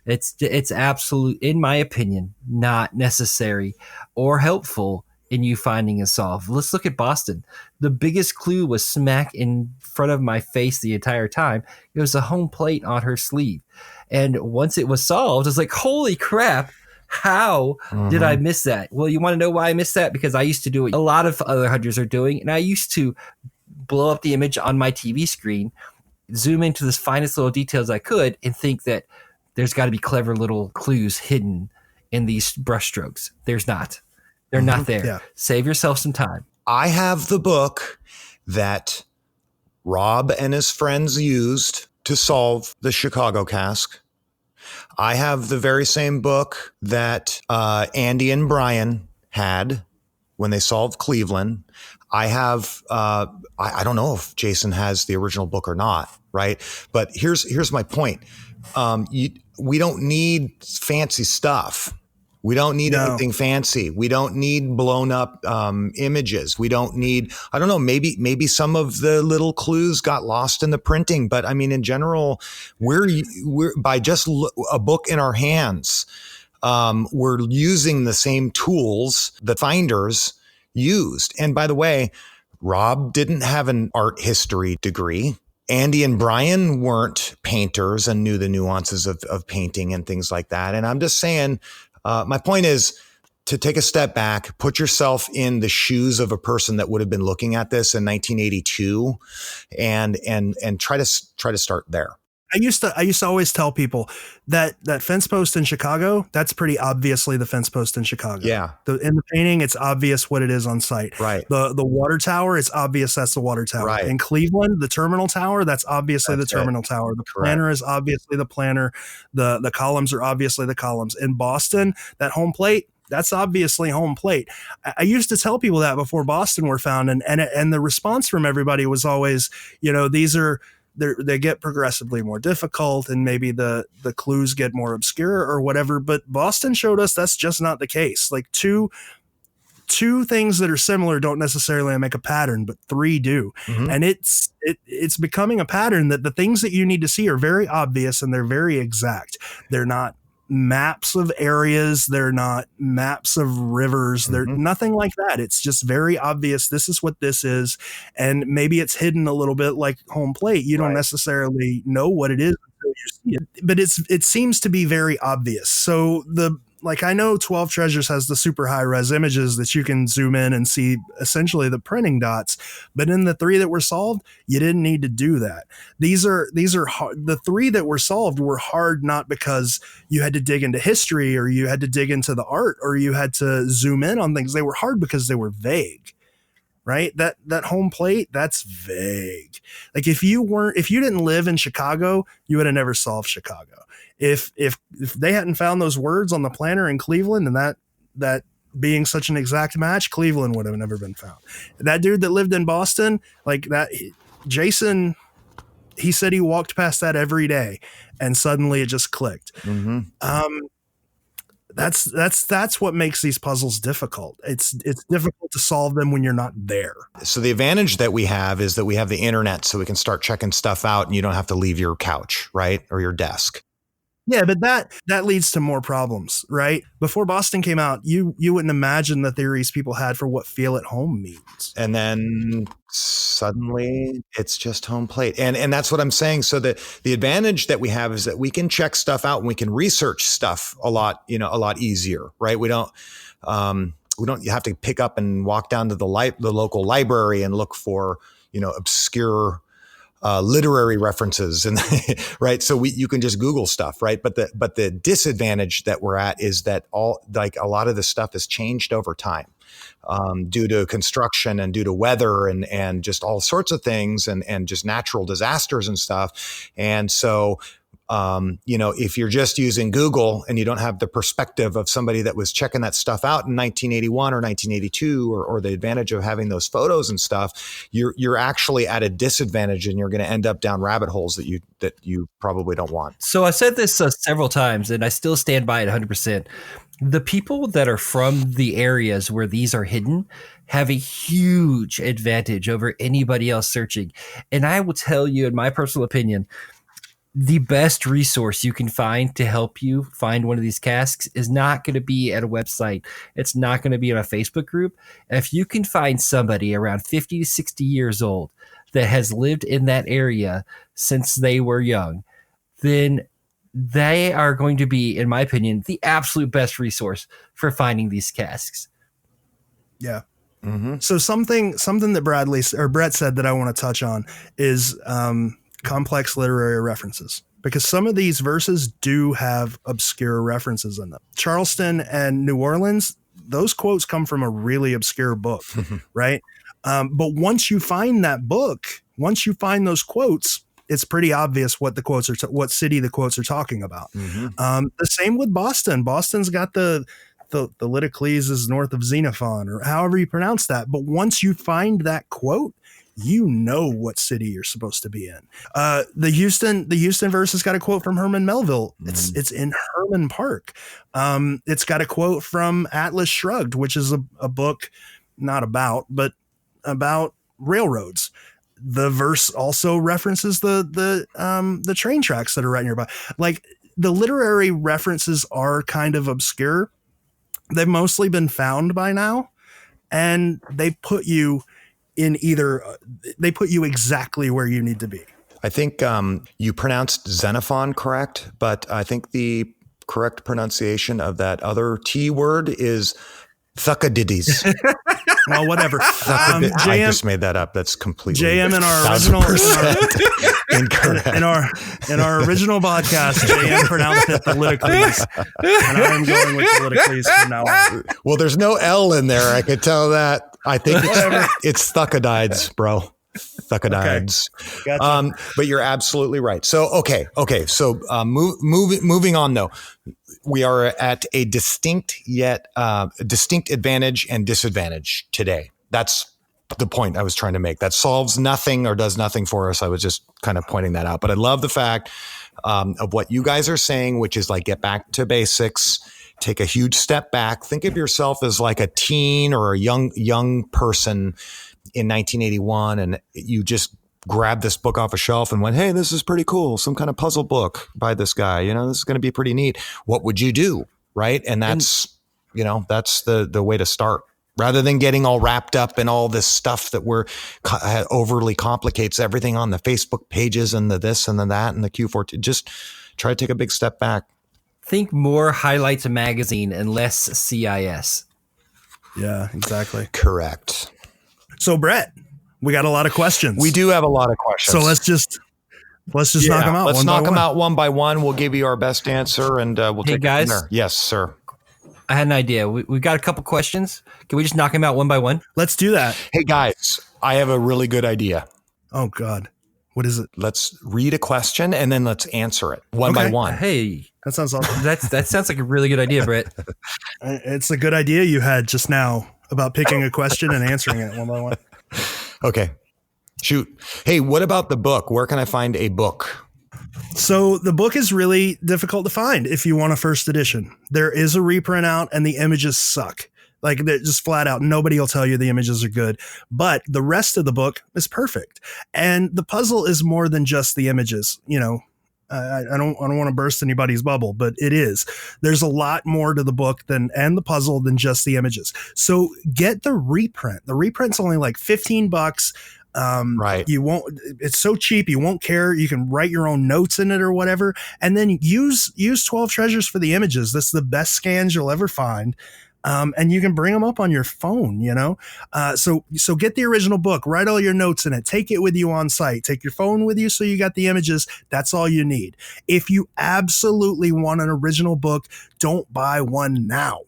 S3: It's absolute, in my opinion, not necessary or helpful in you finding a solve. Let's look at Boston. The biggest clue was smack in front of my face the entire time. It was a home plate on her sleeve. And once it was solved, I was like, holy crap, how did I miss that? Well, you want to know why I missed that? Because I used to do what a lot of other hunters are doing. And I used to blow up the image on my TV screen, zoom into the finest little details I could, and think that there's got to be clever little clues hidden in these brushstrokes. There's not. They're not there.
S2: Yeah.
S3: Save yourself some time.
S4: I have the book that Rob and his friends used to solve the Chicago cask. I have the very same book that Andy and Brian had when they solved Cleveland. I have, I don't know if Jason has the original book or not, right? But here's my point. We don't need fancy stuff. We don't need anything fancy. We don't need blown up images. We don't need, I don't know, maybe some of the little clues got lost in the printing. But I mean, in general, we're by just a book in our hands, we're using the same tools that finders used. And by the way, Rob didn't have an art history degree. Andy and Brian weren't painters and knew the nuances of painting and things like that. And I'm just saying, my point is to take a step back, put yourself in the shoes of a person that would have been looking at this in 1982 and try to start there.
S2: I used to always tell people that fence post in Chicago, that's pretty obviously the fence post in Chicago.
S4: Yeah.
S2: In the painting, it's obvious what it is on site.
S4: Right.
S2: The water tower, it's obvious that's the water tower.
S4: Right.
S2: In Cleveland, the terminal tower, that's obviously the terminal tower. The planner is obviously the planner. The columns are obviously the columns. In Boston, that home plate, that's obviously home plate. I used to tell people that before Boston were found, and the response from everybody was always, these are, they get progressively more difficult and maybe the clues get more obscure or whatever. But Boston showed us that's just not the case. Like two things that are similar don't necessarily make a pattern, but three do. And it's becoming a pattern that the things that you need to see are very obvious and they're very exact. They're not maps of areas. They're not maps of rivers. They're nothing like that. It's just very obvious. This is what this is. And maybe it's hidden a little bit like home plate. You don't necessarily know what it is until you see it, but it seems to be very obvious. So I know 12 Treasures has the super high res images that you can zoom in and see essentially the printing dots. But in the three that were solved, you didn't need to do that. These are hard. The three that were solved were hard, not because you had to dig into history or you had to dig into the art or you had to zoom in on things. They were hard because they were vague. Right? That home plate, that's vague. Like if you didn't live in Chicago, you would have never solved Chicago. If they hadn't found those words on the planner in Cleveland and that being such an exact match, Cleveland would have never been found. That dude that lived in Boston, like that, Jason, he said he walked past that every day and suddenly it just clicked. That's what makes these puzzles difficult. It's difficult to solve them when you're not there.
S4: So the advantage that we have is that we have the internet, so we can start checking stuff out and you don't have to leave your couch, right? Or your desk.
S2: Yeah, but that leads to more problems, right? Before Boston came out, you wouldn't imagine the theories people had for what feel at home means.
S4: And then suddenly it's just home plate. And that's what I'm saying. So the advantage that we have is that we can check stuff out and we can research stuff a lot easier, right? We don't have to pick up and walk down to the local library and look for, obscure literary references and right. So you can just Google stuff, right? But the disadvantage that we're at is that a lot of this stuff has changed over time. Due to construction and due to weather and just all sorts of things and just natural disasters and stuff. And so, if you're just using Google and you don't have the perspective of somebody that was checking that stuff out in 1981 or 1982, or the advantage of having those photos and stuff, you're actually at a disadvantage and you're going to end up down rabbit holes that you probably don't want.
S3: So I said this several times and I still stand by it 100%. The people that are from the areas where these are hidden have a huge advantage over anybody else searching. And I will tell you, in my personal opinion, the best resource you can find to help you find one of these casks is not going to be at a website. It's not going to be in a Facebook group. If you can find somebody around 50 to 60 years old that has lived in that area since they were young, then they are going to be, in my opinion, the absolute best resource for finding these casks.
S2: Yeah.
S4: Mm-hmm.
S2: So something that Brett said that I want to touch on is complex literary references, because some of these verses do have obscure references in them. Charleston and New Orleans, those quotes come from a really obscure book, right? But once you find that book, once you find those quotes, it's pretty obvious what the quotes are, what city the quotes are talking about.
S4: Mm-hmm.
S2: The same with Boston. Boston's got the Littlecleese is north of Xenophon, or however you pronounce that. But once you find that quote, you know what city you're supposed to be in. The Houston verse has got a quote from Herman Melville. It's in Herman Park. It's got a quote from Atlas Shrugged, which is a book not about, but about railroads. The verse also references the train tracks that are right nearby. Like, the literary references are kind of obscure. They've mostly been found by now, and they put you exactly where you need to be.
S4: I think you pronounced Xenophon correct, but I think the correct pronunciation of that other T word is Thucydides.
S2: Well, whatever.
S4: I just made that up. That's completely
S2: JM in our original
S4: incorrect.
S2: In our original podcast, JM pronounced it the Littlecleese, and I am going with the Littlecleese from now on.
S4: Well, there's no L in there. I could tell that. I think it's Thucydides, bro. Thucydides.
S2: Okay. Gotcha.
S4: But you're absolutely right. So okay. So moving on though. We are at a distinct advantage and disadvantage today. That's the point I was trying to make. That solves nothing or does nothing for us. I was just kind of pointing that out. But I love the fact of what you guys are saying, which is like, get back to basics, take a huge step back. Think of yourself as like a teen or a young person in 1981, and you just grabbed this book off a shelf and went, hey, this is pretty cool. Some kind of puzzle book by this guy. This is going to be pretty neat. What would you do? Right. And that's the way to start, rather than getting all wrapped up in all this stuff that overly complicates everything on the Facebook pages and the this and the that and the Q4. Just try to take a big step back.
S3: Think more Highlights Magazine and less CIS.
S2: Yeah, exactly.
S4: Correct.
S2: So, Brett, we got a lot of questions.
S4: We do have a lot of questions.
S2: So let's just knock them out.
S4: Let's knock them out one by one. We'll give you our best answer, and we'll take
S3: guys,
S4: it from there. Yes, sir.
S3: I had an idea. We've got a couple questions. Can we just knock them out one by one?
S2: Let's do that.
S4: Hey, guys, I have a really good idea.
S2: Oh, God. What is it?
S4: Let's read a question, and then let's answer it one by one.
S3: Hey,
S2: that sounds awesome.
S3: That sounds like a really good idea, Brett.
S2: It's a good idea you had just now about picking a question and answering it one by one.
S4: Okay. Shoot. Hey, what about the book? Where can I find a book?
S2: So the book is really difficult to find if you want a first edition. There is a reprint out and the images suck. Like, they're just flat out. Nobody will tell you the images are good, but the rest of the book is perfect. And the puzzle is more than just the images. I don't want to burst anybody's bubble, but it is. There's a lot more to the book and the puzzle than just the images. So get the reprint. The reprint's only like $15.
S4: Right.
S2: You won't, it's so cheap. You won't care. You can write your own notes in it or whatever. And then use 12 treasures for the images. That's the best scans you'll ever find. And you can bring them up on your phone, so get the original book, write all your notes in it, take it with you on site, take your phone with you. So you got the images. That's all you need. If you absolutely want an original book, don't buy one now,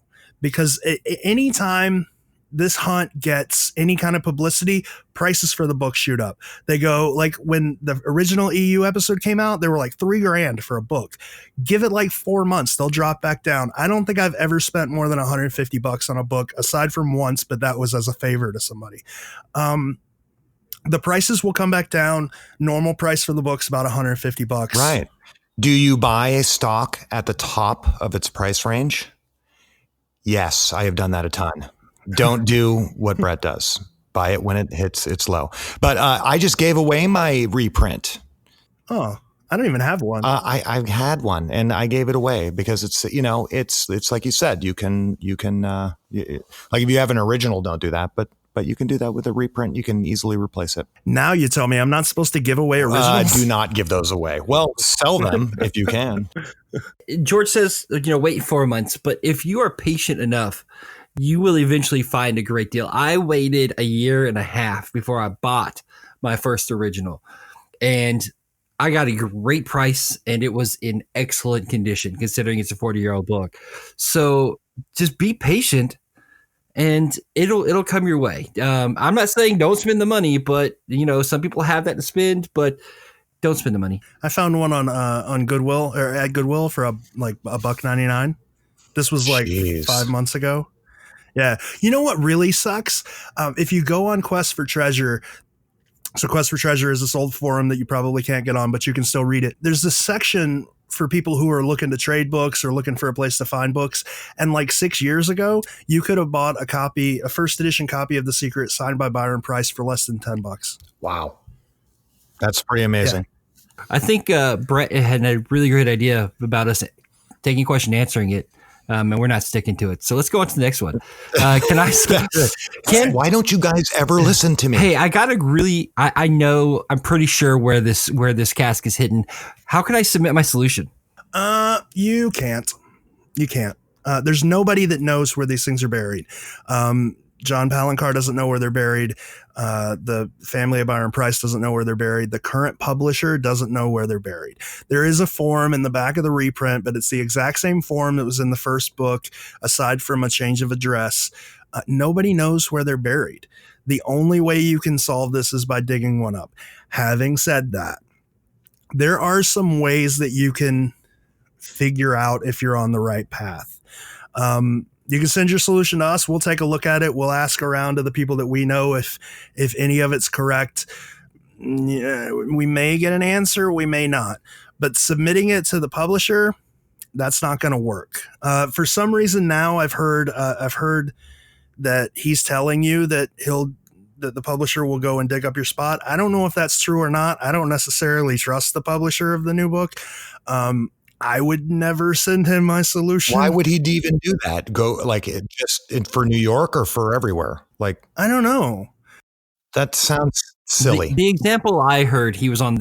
S2: because anytime this hunt gets any kind of publicity, prices for the book shoot up. They go, like when the original EU episode came out, they were like $3,000 for a book. Give it like 4 months, they'll drop back down. I don't think I've ever spent more than $150 on a book, aside from once, but that was as a favor to somebody. The prices will come back down. Normal price for the book's about $150.
S4: Right. Do you buy a stock at the top of its price range? Yes, I have done that a ton. Don't do what Brett does. Buy it when it hits its low. But I just gave away my reprint.
S2: Oh, I don't even have one.
S4: I had one and I gave it away because it's like you said, you can like if you have an original, don't do that. But you can do that with a reprint. You can easily replace it.
S2: Now you tell me I'm not supposed to give away originals?
S4: Do not give those away. Well, sell them if you can.
S3: George says, wait 4 months. But if you are patient enough, you will eventually find a great deal. I waited 1.5 years before I bought my first original, and I got a great price, and it was in excellent condition considering it's a 40-year-old book. So just be patient, and it'll come your way. I'm not saying don't spend the money, but some people have that to spend, but don't spend the money.
S2: I found one on Goodwill, or at Goodwill, for $1.99. This was like
S4: Jeez.
S2: 5 months ago. Yeah. You know what really sucks? If you go on Quest for Treasure, so Quest for Treasure is this old forum that you probably can't get on, but you can still read it. There's this section for people who are looking to trade books or looking for a place to find books. And like 6 years ago, you could have bought a first edition copy of The Secret signed by Byron Price for less than $10.
S4: Wow. That's pretty amazing.
S2: Yeah.
S3: I think Brett had a really great idea about us taking a question, answering it. And we're not sticking to it. So let's go on to the next one.
S4: Why don't you guys ever listen to me?
S3: Hey, I got I know, I'm pretty sure where this cask is hidden. How can I submit my solution?
S2: You can't. There's nobody that knows where these things are buried. John Palancar doesn't know where they're buried. The family of Byron Price doesn't know where they're buried. The current publisher doesn't know where they're buried. There is a form in the back of the reprint, but it's the exact same form that was in the first book, aside from a change of address. Nobody knows where they're buried. The only way you can solve this is by digging one up. Having said that, there are some ways that you can figure out if you're on the right path. You can send your solution to us. We'll take a look at it. We'll ask around to the people that we know if any of it's correct. Yeah, we may get an answer, we may not. But submitting it to the publisher, that's not going to work. For some reason now, I've heard that he's telling you that that the publisher will go and dig up your spot. I don't know if that's true or not. I don't necessarily trust the publisher of the new book. I would never send him my solution.
S4: Why would he even do that? Go just for New York or for everywhere? Like,
S2: I don't know.
S4: That sounds silly.
S3: The example I heard, he was on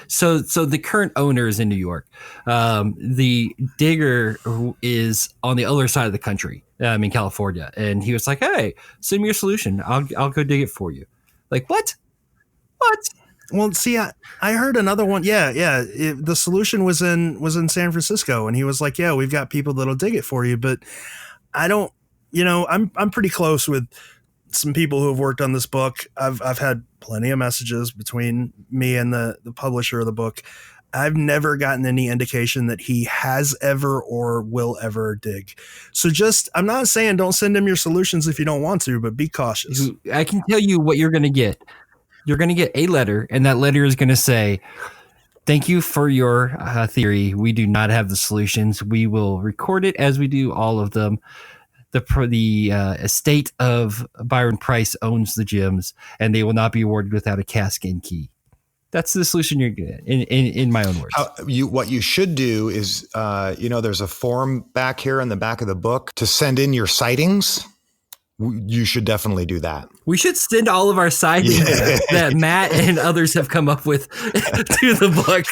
S3: so the current owner is in New York. The digger is on the other side of the country, in California, and he was like, "Hey, send me your solution. I'll go dig it for you." Like, what?
S2: Well, see, I heard another one. Yeah. The solution was in San Francisco, and he was like, "Yeah, we've got people that'll dig it for you." But I don't, I'm pretty close with some people who have worked on this book. I've had plenty of messages between me and the publisher of the book. I've never gotten any indication that he has ever or will ever dig. So I'm not saying don't send him your solutions if you don't want to, but be cautious.
S3: I can tell you what you're going to get. You're going to get a letter, and that letter is going to say, "Thank you for your theory. We do not have the solutions. We will record it as we do all of them. The estate of Byron Price owns the gems, and they will not be awarded without a cask and key." That's the solution you're going to get, in my own words.
S4: What you should do is, there's a form back here in the back of the book to send in your sightings. you should definitely do that.
S3: We should send all of our sightings that Matt and others have come up with to the book.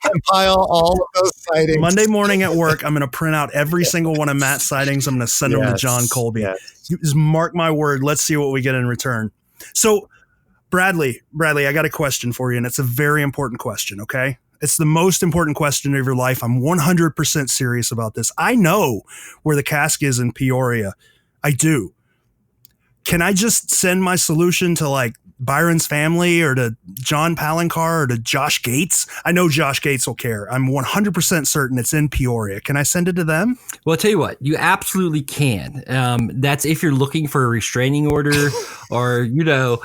S4: Compile all of those sightings.
S2: Monday morning at work, I'm going to print out every single one of Matt's sightings. I'm going to send them to John Colby.
S4: Yes.
S2: You just mark my word. Let's see what we get in return. So, Bradley, I got a question for you, and it's a very important question, okay? It's the most important question of your life. I'm 100% serious about this. I know where the cask is in Peoria. I do. Can I just send my solution to like Byron's family or to John Palancar or to Josh Gates? I know Josh Gates will care. I'm 100% certain it's in Peoria. Can I send it to them?
S3: Well, I'll tell you what, you absolutely can. That's if you're looking for a restraining order or, you know,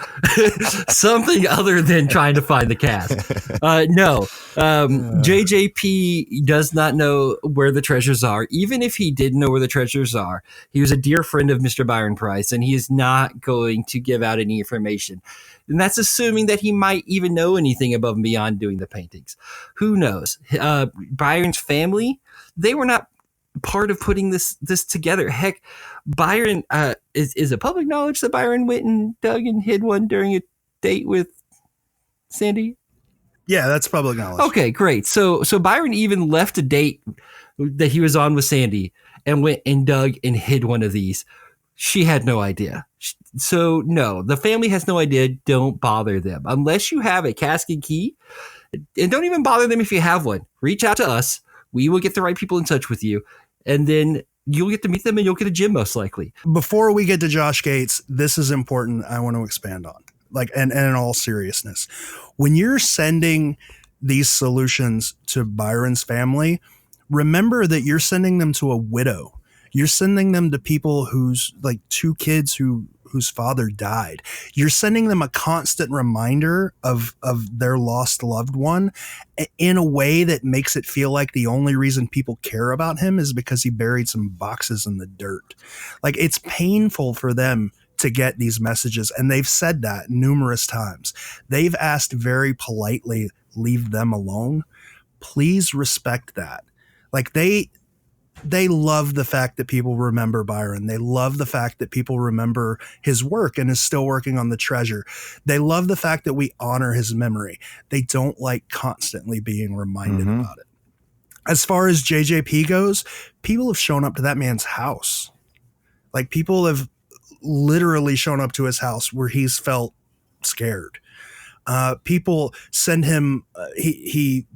S3: something other than trying to find the cask. No, JJP does not know where the treasures are. Even if he did know where the treasures are, he was a dear friend of Mr. Byron Price, and he is not going to give out any information. And that's assuming that he might even know anything above and beyond doing the paintings. Who knows? Byron's family, they were not part of putting this together. Heck, Byron, is it public knowledge that Byron went and dug and hid one during a date with Sandy?
S2: Yeah, that's public knowledge.
S3: Okay, great. So Byron even left a date that he was on with Sandy and went and dug and hid one of these. She had no idea. So no, the family has no idea. Don't bother them unless you have a cask and key, and don't even bother them if you have one. Reach out to us. We will get the right people in touch with you, and then you'll get to meet them and you'll get a gym most likely.
S2: Before we get to Josh Gates, this is important. I want to expand on, like, and in all seriousness, when you're sending these solutions to Byron's family, remember that you're sending them to a widow. You're sending them to people who's like two kids whose father died. You're sending them a constant reminder of their lost loved one in a way that makes it feel like the only reason people care about him is because he buried some boxes in the dirt. Like, it's painful for them to get these messages, and they've said that numerous times. They've asked very politely, leave them alone. Please respect that. Like, they love the fact that people remember Byron. They love the fact that people remember his work and is still working on the treasure. They love the fact that we honor his memory. They don't like constantly being reminded about it. As far as JJP goes, people have shown up to that man's house. Like, people have literally shown up to his house where he's felt scared. People send him,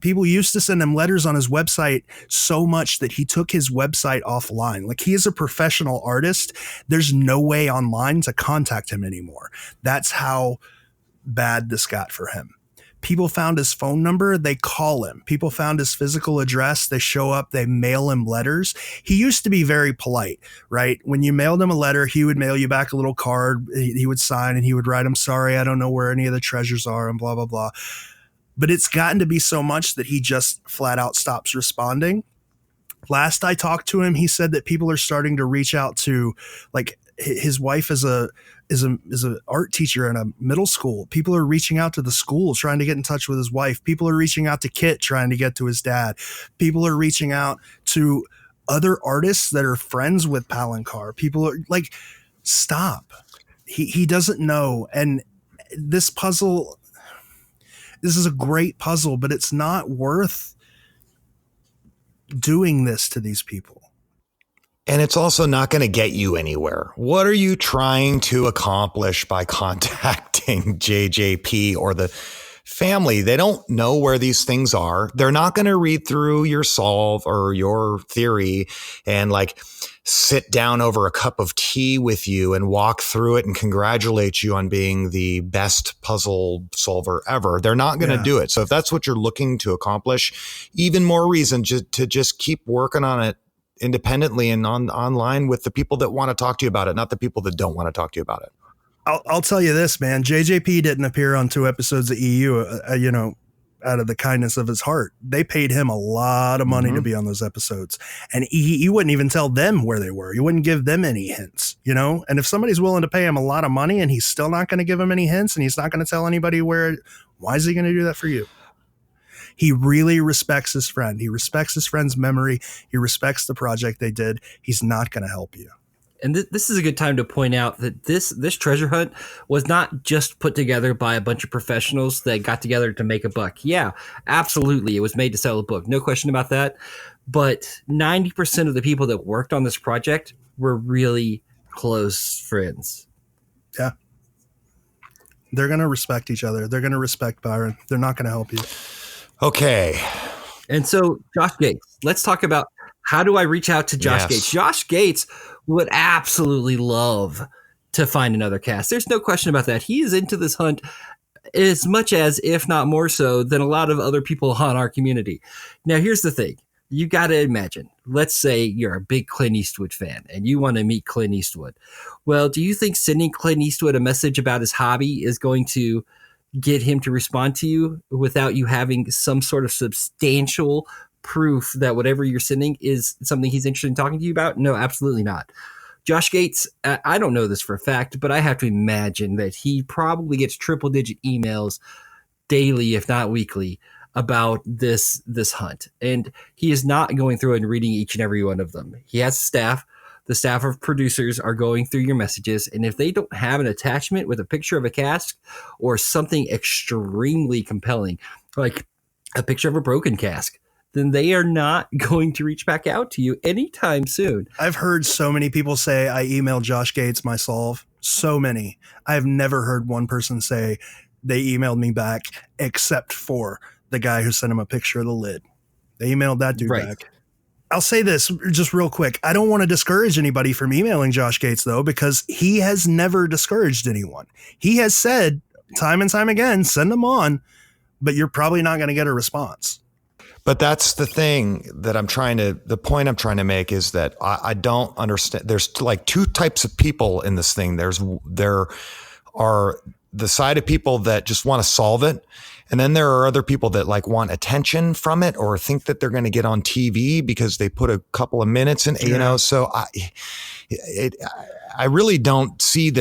S2: people used to send him letters on his website so much that he took his website offline. Like, he is a professional artist. There's no way online to contact him anymore. That's how bad this got for him. People found his phone number, they call him. People found his physical address, they show up, they mail him letters. He used to be very polite, right? When you mailed him a letter, he would mail you back a little card, he would sign, and he would write, "I'm sorry, I don't know where any of the treasures are," and blah, blah, blah. But it's gotten to be so much that he just flat out stops responding. Last I talked to him, he said that people are starting to reach out to, like, his wife is a art teacher in a middle school. People are reaching out to the school trying to get in touch with his wife. People are reaching out to Kit trying to get to his dad. People are reaching out to other artists that are friends with Palancar. People are like, stop. He doesn't know. And this puzzle, this is a great puzzle, but it's not worth doing this to these people.
S4: And it's also not going to get you anywhere. What are you trying to accomplish by contacting JJP or the family? They don't know where these things are. They're not going to read through your solve or your theory and like sit down over a cup of tea with you and walk through it and congratulate you on being the best puzzle solver ever. They're not going to do it. So if that's what you're looking to accomplish, even more reason to just keep working on it independently and online with the people that want to talk to you about it, not the people that don't want to talk to you about it.
S2: I'll tell you this, man. JJP didn't appear on 2 episodes of EU, out of the kindness of his heart. They paid him a lot of money to be on those episodes, and he wouldn't even tell them where they were. He wouldn't give them any hints, And if somebody's willing to pay him a lot of money and he's still not going to give him any hints and he's not going to tell anybody where, why is he going to do that for you? He really respects his friend. He respects his friend's memory. He respects the project they did. He's not going to help you.
S3: And this is a good time to point out that this treasure hunt was not just put together by a bunch of professionals that got together to make a buck. Yeah, absolutely. It was made to sell a book. No question about that. But 90% of the people that worked on this project were really close friends.
S2: Yeah. They're going to respect each other. They're going to respect Byron. They're not going to help you.
S4: Okay.
S3: And so, Josh Gates, let's talk about how do I reach out to Josh
S4: Yes.
S3: Gates? Josh Gates would absolutely love to find another cast. There's no question about that. He is into this hunt as much as, if not more so, than a lot of other people on our community. Now, here's the thing. You got to imagine, let's say you're a big Clint Eastwood fan and you want to meet Clint Eastwood. Well, do you think sending Clint Eastwood a message about his hobby is going to get him to respond to you without you having some sort of substantial proof that whatever you're sending is something he's interested in talking to you about? No, absolutely not. Josh Gates, I don't know this for a fact, but I have to imagine that he probably gets triple-digit emails daily, if not weekly, about this hunt. And he is not going through and reading each and every one of them. He has staff. The staff of producers are going through your messages, and if they don't have an attachment with a picture of a cask or something extremely compelling, like a picture of a broken cask, then they are not going to reach back out to you anytime soon.
S2: I've heard so many people say I emailed Josh Gates myself. So many. I've never heard one person say they emailed me back, except for the guy who sent him a picture of the lid. They emailed that dude back. I'll say this just real quick. I don't want to discourage anybody from emailing Josh Gates, though, because he has never discouraged anyone. He has said time and time again, send them on, but you're probably not going to get a response.
S4: But that's the thing that the point I'm trying to make is that I don't understand. There's like two types of people in this thing. There are the side of people that just want to solve it. And then there are other people that like want attention from it or think that they're going to get on TV because they put a couple of minutes in, so I really don't see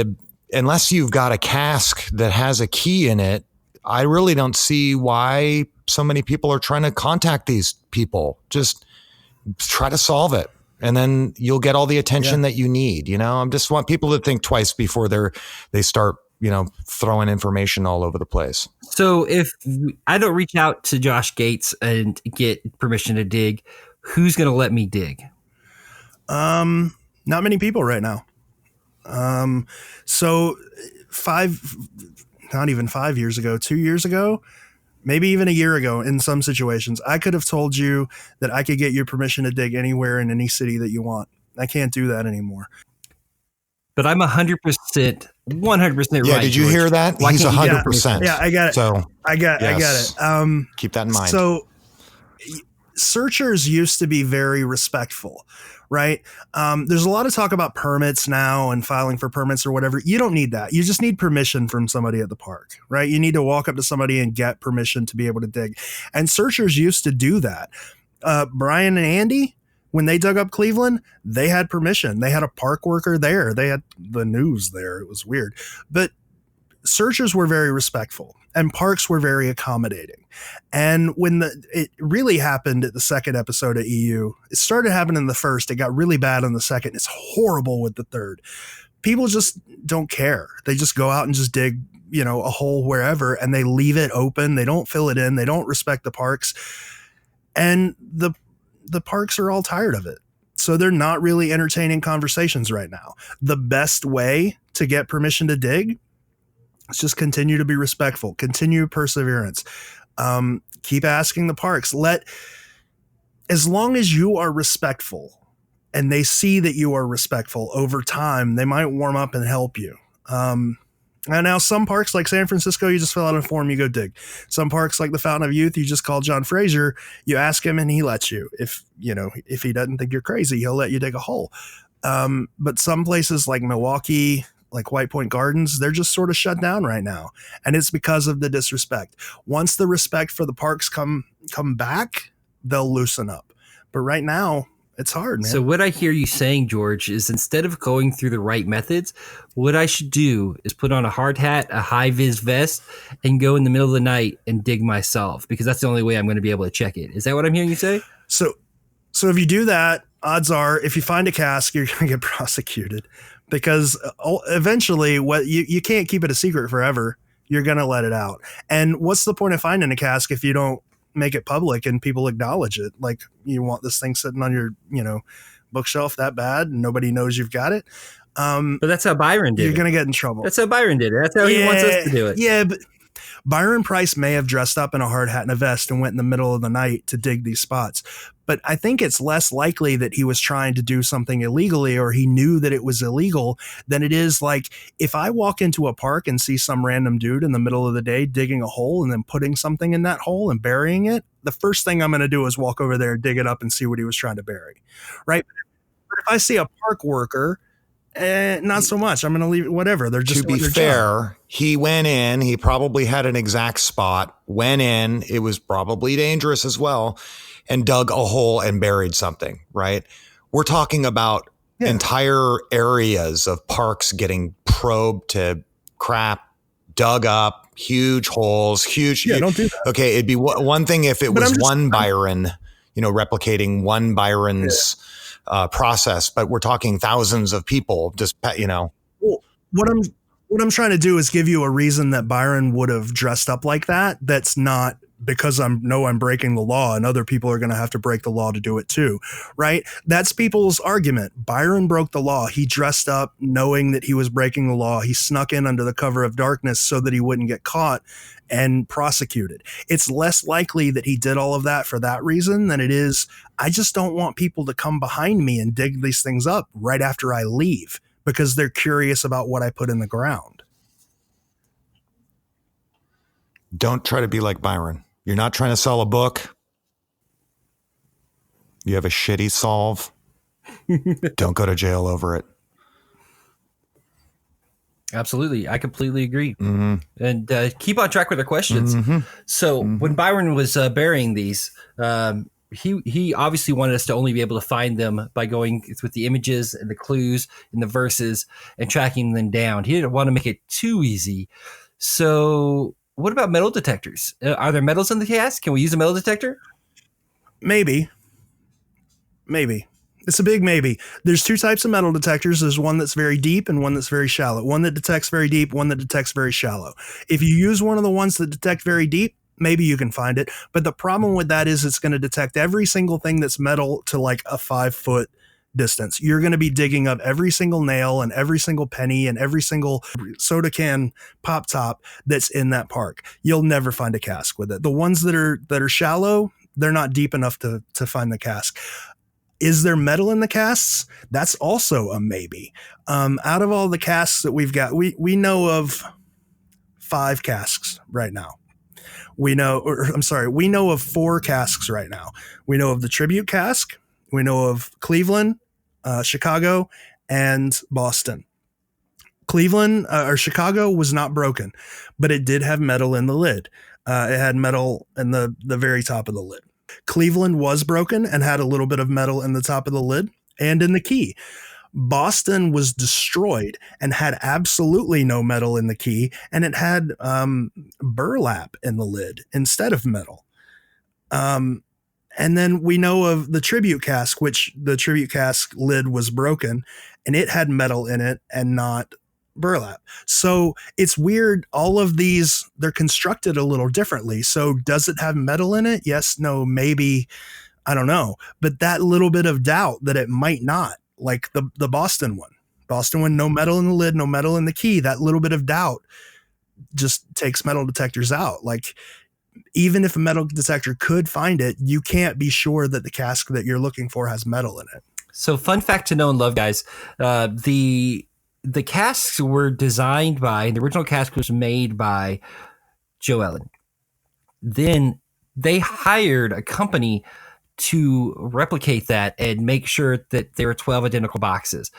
S4: unless you've got a cask that has a key in it, I really don't see why so many people are trying to contact these people. Just try to solve it, and then you'll get all the attention that you need. I just want people to think twice before they start, throwing information all over the place.
S3: So if I don't reach out to Josh Gates and get permission to dig, who's going to let me dig?
S2: Not many people right now. So not even 5 years ago, 2 years ago, maybe even a year ago, in some situations, I could have told you that I could get your permission to dig anywhere in any city that you want. I can't do that anymore.
S3: But I'm 100% right.
S4: Yeah, did you hear that?
S3: Why
S4: He's
S3: can't you
S4: 100%.
S2: Yeah, I got it.
S4: So
S2: I got it.
S4: Keep that in mind.
S2: So searchers used to be very respectful, right? There's a lot of talk about permits now and filing for permits or whatever. You don't need that. You just need permission from somebody at the park, right? You need to walk up to somebody and get permission to be able to dig. And searchers used to do that. Brian and Andy, when they dug up Cleveland, they had permission. They had a park worker there. They had the news there. It was weird. But searchers were very respectful and parks were very accommodating. And when it really happened at the second episode of EU, it started happening in the first. It got really bad in the second. It's horrible with the third. People just don't care. They just go out and just dig, a hole wherever, and they leave it open. They don't fill it in. They don't respect the parks. And the parks are all tired of it. So they're not really entertaining conversations right now. The best way to get permission to dig is just continue to be respectful, continue perseverance. Keep asking the parks. As long as you are respectful and they see that you are respectful over time, they might warm up and help you. And now some parks like San Francisco, you just fill out a form, you go dig. Some parks like the Fountain of Youth, you just call John Fraser, you ask him and he lets you. If he doesn't think you're crazy, he'll let you dig a hole. But some places like Milwaukee, like White Point Gardens, they're just sort of shut down right now. And it's because of the disrespect. Once the respect for the parks come back, they'll loosen up. But right now, It's hard, man.
S3: So what I hear you saying, George, is instead of going through the right methods, what I should do is put on a hard hat, a high vis vest, and go in the middle of the night and dig myself, because that's the only way I'm going to be able to check it. Is that what I'm hearing you say?
S2: So if you do that, odds are if you find a cask, you're going to get prosecuted, because eventually you can't keep it a secret forever. You're going to let it out. And what's the point of finding a cask if you don't make it public and people acknowledge it? Like, you want this thing sitting on your, bookshelf that bad and nobody knows you've got it.
S3: But that's how Byron did
S2: You're
S3: it.
S2: going to get in trouble.
S3: That's how Byron did it. That's how he wants us to do it.
S2: Yeah, but Byron Price may have dressed up in a hard hat and a vest and went in the middle of the night to dig these spots. But I think it's less likely that he was trying to do something illegally, or he knew that it was illegal, than it is like if I walk into a park and see some random dude in the middle of the day digging a hole and then putting something in that hole and burying it. The first thing I'm going to do is walk over there and dig it up and see what he was trying to bury. Right. But if I see a park worker, not so much. I'm going to leave it, whatever. They're just,
S4: to be fair, he went in, he probably had an exact spot, went in, it was probably dangerous as well, and dug a hole and buried something, right? We're talking about entire areas of parks getting probed to crap, dug up, huge holes, huge.
S2: Yeah, don't do that.
S4: Okay, it'd be one thing if it was one Byron, replicating one Byron's process, but we're talking thousands of people just,
S2: Well, what I'm trying to do is give you a reason that Byron would have dressed up like that. That's not because I'm breaking the law and other people are going to have to break the law to do it too. Right. That's people's argument. Byron broke the law. He dressed up knowing that he was breaking the law. He snuck in under the cover of darkness so that he wouldn't get caught and prosecuted. It's less likely that he did all of that for that reason than it is, I just don't want people to come behind me and dig these things up right after I leave because they're curious about what I put in the ground.
S4: Don't try to be like Byron. You're not trying to sell a book. You have a shitty solve. Don't go to jail over it.
S3: Absolutely. I completely agree.
S4: Mm-hmm.
S3: And keep on track with our questions.
S4: Mm-hmm.
S3: So when Byron was burying these, he obviously wanted us to only be able to find them by going with the images and the clues and the verses and tracking them down. He didn't want to make it too easy. So what about metal detectors? Are there metals in the cask? Can we use a metal detector?
S2: Maybe. It's a big maybe. There's two types of metal detectors. There's one that's very deep and one that's very shallow. One that detects very deep, one that detects very shallow. If you use one of the ones that detect very deep, maybe you can find it. But the problem with that is it's going to detect every single thing that's metal to like a 5-foot distance. You're going to be digging up every single nail and every single penny and every single soda can pop top that's in that park. You'll never find a cask with it. The ones that are shallow, they're not deep enough to find the cask. Is there metal in the casks? That's also a maybe. Out of all the casks that we've got, we know of 5 casks right now. We know of 4 casks right now. We know of the Tribute cask. We know of Cleveland, Chicago, and Boston. Cleveland or Chicago was not broken, but it did have metal in the lid. It had metal in the very top of the lid. Cleveland was broken and had a little bit of metal in the top of the lid and in the key. Boston was destroyed and had absolutely no metal in the key, and it had burlap in the lid instead of metal. And then we know of the Tribute cask, which the Tribute cask lid was broken, and it had metal in it and not burlap. So it's weird. All of these, they're constructed a little differently. So does it have metal in it? Yes, no, maybe. I don't know. But that little bit of doubt that it might not, like the Boston one, no metal in the lid, no metal in the key. That little bit of doubt just takes metal detectors out. Like, even if a metal detector could find it, you can't be sure that the cask that you're looking for has metal in it.
S3: So fun fact to know and love, guys. The casks were designed by, the original cask was made by Joe Ellen. Then they hired a company to replicate that and make sure that there were 12 identical boxes.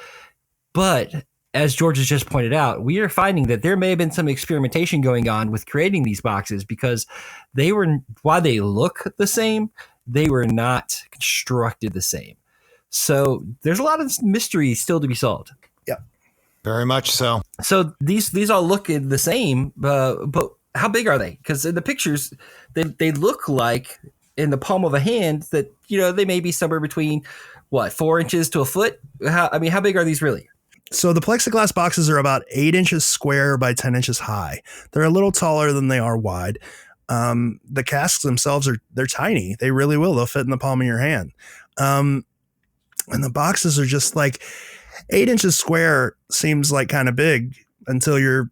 S3: But as George has just pointed out, we are finding that there may have been some experimentation going on with creating these boxes because they were, while they look the same, they were not constructed the same. So there's a lot of mystery still to be solved.
S4: Very much so.
S3: So these all look the same, but how big are they? Because in the pictures, they look like in the palm of a hand that, they may be somewhere between 4 inches to a foot. How big are these really?
S2: So the plexiglass boxes are about 8 inches square by 10 inches high. They're a little taller than they are wide. The casks themselves they're tiny. They really will. They'll fit in the palm of your hand. And the boxes are just like 8 inches square seems like kind of big until you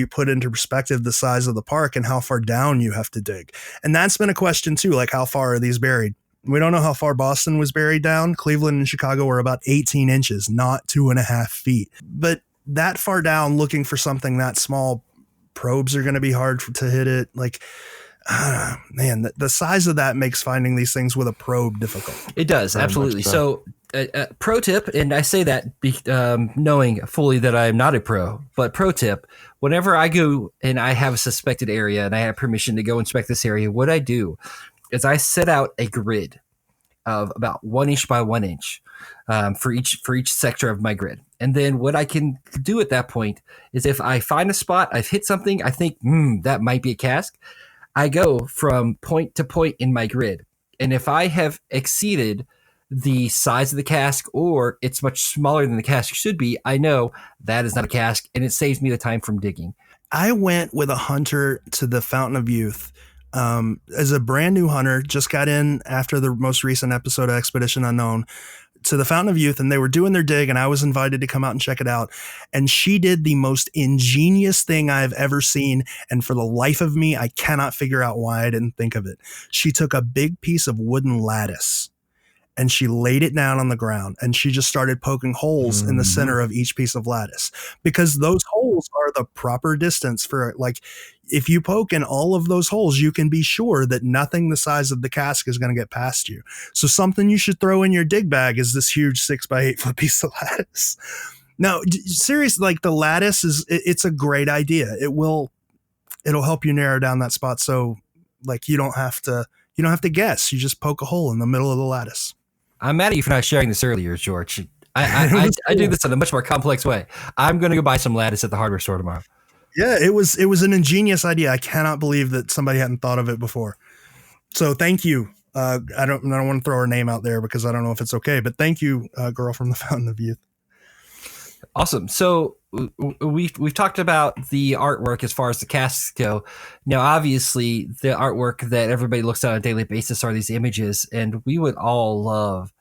S2: put into perspective the size of the park and how far down you have to dig. And that's been a question too, like how far are these buried? We don't know how far Boston was buried down. Cleveland and Chicago were about 18 inches, not 2.5 feet. But that far down, looking for something that small, probes are going to be hard to hit it. Like, man, the size of that makes finding these things with a probe difficult.
S3: It does,
S4: Very
S3: absolutely.
S4: much so.
S3: So, pro tip, and I say that knowing fully that I am not a pro, but pro tip, whenever I go and I have a suspected area and I have permission to go inspect this area, what I do is I set out a grid of about 1 inch by 1 inch for each sector of my grid. And then what I can do at that point is if I find a spot, I've hit something, I think, that might be a cask, I go from point to point in my grid. And if I have exceeded the size of the cask or it's much smaller than the cask should be, I know that is not a cask, and it saves me the time from digging.
S2: I went with a hunter to the Fountain of Youth as a brand new hunter, just got in after the most recent episode of Expedition Unknown, to the Fountain of Youth, and they were doing their dig, and I was invited to come out and check it out. And she did the most ingenious thing I've ever seen, and for the life of me, I cannot figure out why I didn't think of it. She took a big piece of wooden lattice and she laid it down on the ground, and she just started poking holes in the center of each piece of lattice, because those holes are the proper distance for, like, if you poke in all of those holes, you can be sure that nothing the size of the cask is going to get past you. So something you should throw in your dig bag is this huge 6 by 8 foot piece of lattice. No, seriously, like, the lattice it's a great idea. It'll help you narrow down that spot. So, like, you don't have to guess. You just poke a hole in the middle of the lattice.
S3: I'm mad at you for not sharing this earlier, George. I do this in a much more complex way. I'm going to go buy some lattice at the hardware store tomorrow.
S2: Yeah, it was an ingenious idea. I cannot believe that somebody hadn't thought of it before. So thank you. I don't want to throw her name out there because I don't know if it's okay, but thank you, girl from the Fountain of Youth.
S3: Awesome. So we've talked about the artwork as far as the casks go. Now, obviously, the artwork that everybody looks at on a daily basis are these images, and we would all love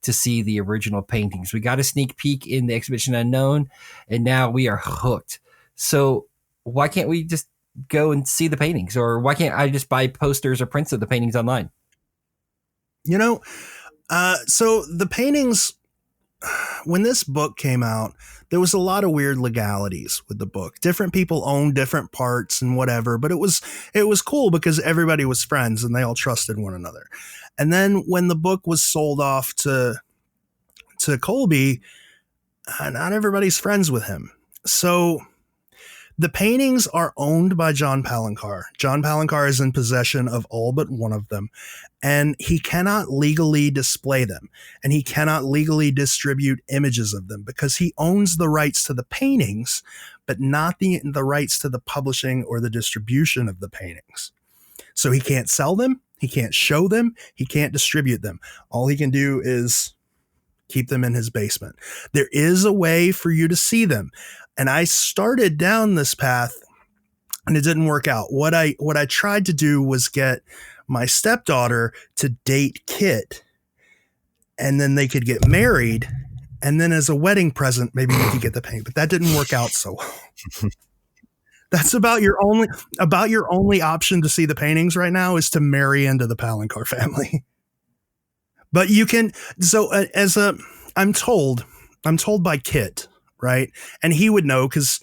S3: to see the original paintings. We got a sneak peek in the Expedition Unknown, and now we are hooked. So why can't we just go and see the paintings? Or why can't I just buy posters or prints of the paintings online?
S2: So the paintings, when this book came out, there was a lot of weird legalities with the book. Different people owned different parts and whatever, but it was cool because everybody was friends and they all trusted one another. And then when the book was sold off to Colby, not everybody's friends with him. So the paintings are owned by John Palencar. John Palencar is in possession of all but one of them, and he cannot legally display them, and he cannot legally distribute images of them because he owns the rights to the paintings, but not the rights to the publishing or the distribution of the paintings. So he can't sell them, he can't show them, he can't distribute them. All he can do is keep them in his basement. There is a way for you to see them. And I started down this path and it didn't work out. What I tried to do was get my stepdaughter to date Kit, and then they could get married. And then as a wedding present, maybe we could get the paint, but that didn't work out so well. That's about your only option to see the paintings right now is to marry into the Palencar family. But you can, I'm told by Kit, right? And he would know because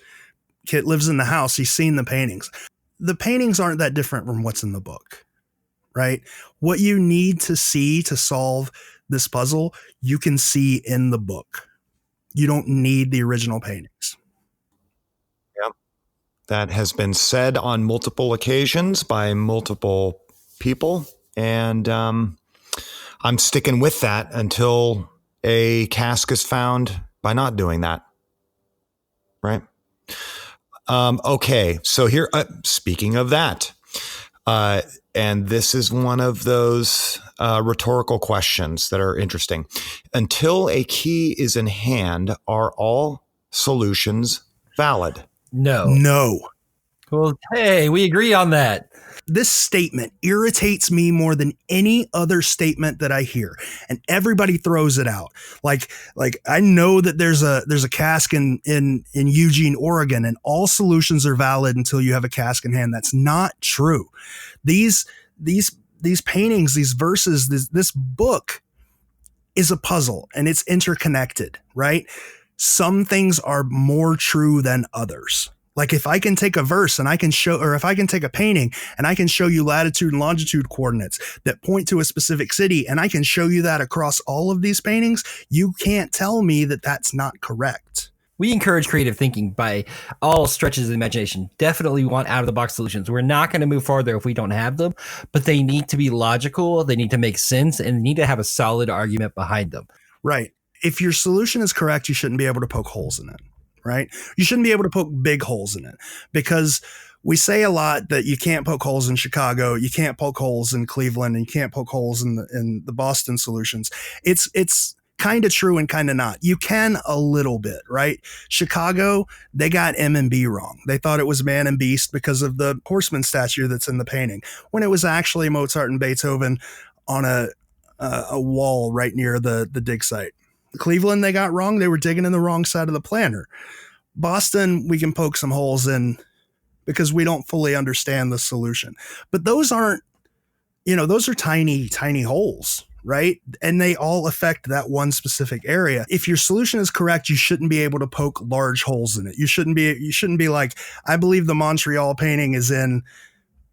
S2: Kit lives in the house. He's seen the paintings. The paintings aren't that different from what's in the book, right? What you need to see to solve this puzzle, you can see in the book. You don't need the original paintings.
S4: Yep. That has been said on multiple occasions by multiple people. And I'm sticking with that until a cask is found by not doing that. Right? Okay, so here, speaking of that, and this is one of those rhetorical questions that are interesting. Until a key is in hand, are all solutions valid?
S2: No.
S3: Well, hey, we agree on that.
S2: This statement irritates me more than any other statement that I hear, and everybody throws it out. Like I know that there's a cask in Eugene, Oregon, and all solutions are valid until you have a cask in hand. That's not true. These paintings, these verses, this book is a puzzle, and it's interconnected, right? Some things are more true than others. Like if I can take a verse and I can show, or if I can take a painting and I can show you latitude and longitude coordinates that point to a specific city, and I can show you that across all of these paintings, you can't tell me that that's not correct.
S3: We encourage creative thinking by all stretches of the imagination. Definitely want out-of-the-box solutions. We're not going to move farther if we don't have them, but they need to be logical, they need to make sense, and they need to have a solid argument behind them.
S2: Right. If your solution is correct, you shouldn't be able to poke holes in it. Right? You shouldn't be able to poke big holes in it, because we say a lot that you can't poke holes in Chicago, you can't poke holes in Cleveland, and you can't poke holes in the Boston solutions. It's kind of true and kind of not. You can a little bit, right? Chicago, they got M and B wrong. They thought it was man and beast because of the horseman statue that's in the painting, when it was actually Mozart and Beethoven on a wall right near the dig site. Cleveland, they got wrong. They were digging in the wrong side of the planter. Boston, we can poke some holes in because we don't fully understand the solution. But those aren't, those are tiny, tiny holes, right? And they all affect that one specific area. If your solution is correct, you shouldn't be able to poke large holes in it. You shouldn't be like, I believe the Montreal painting is in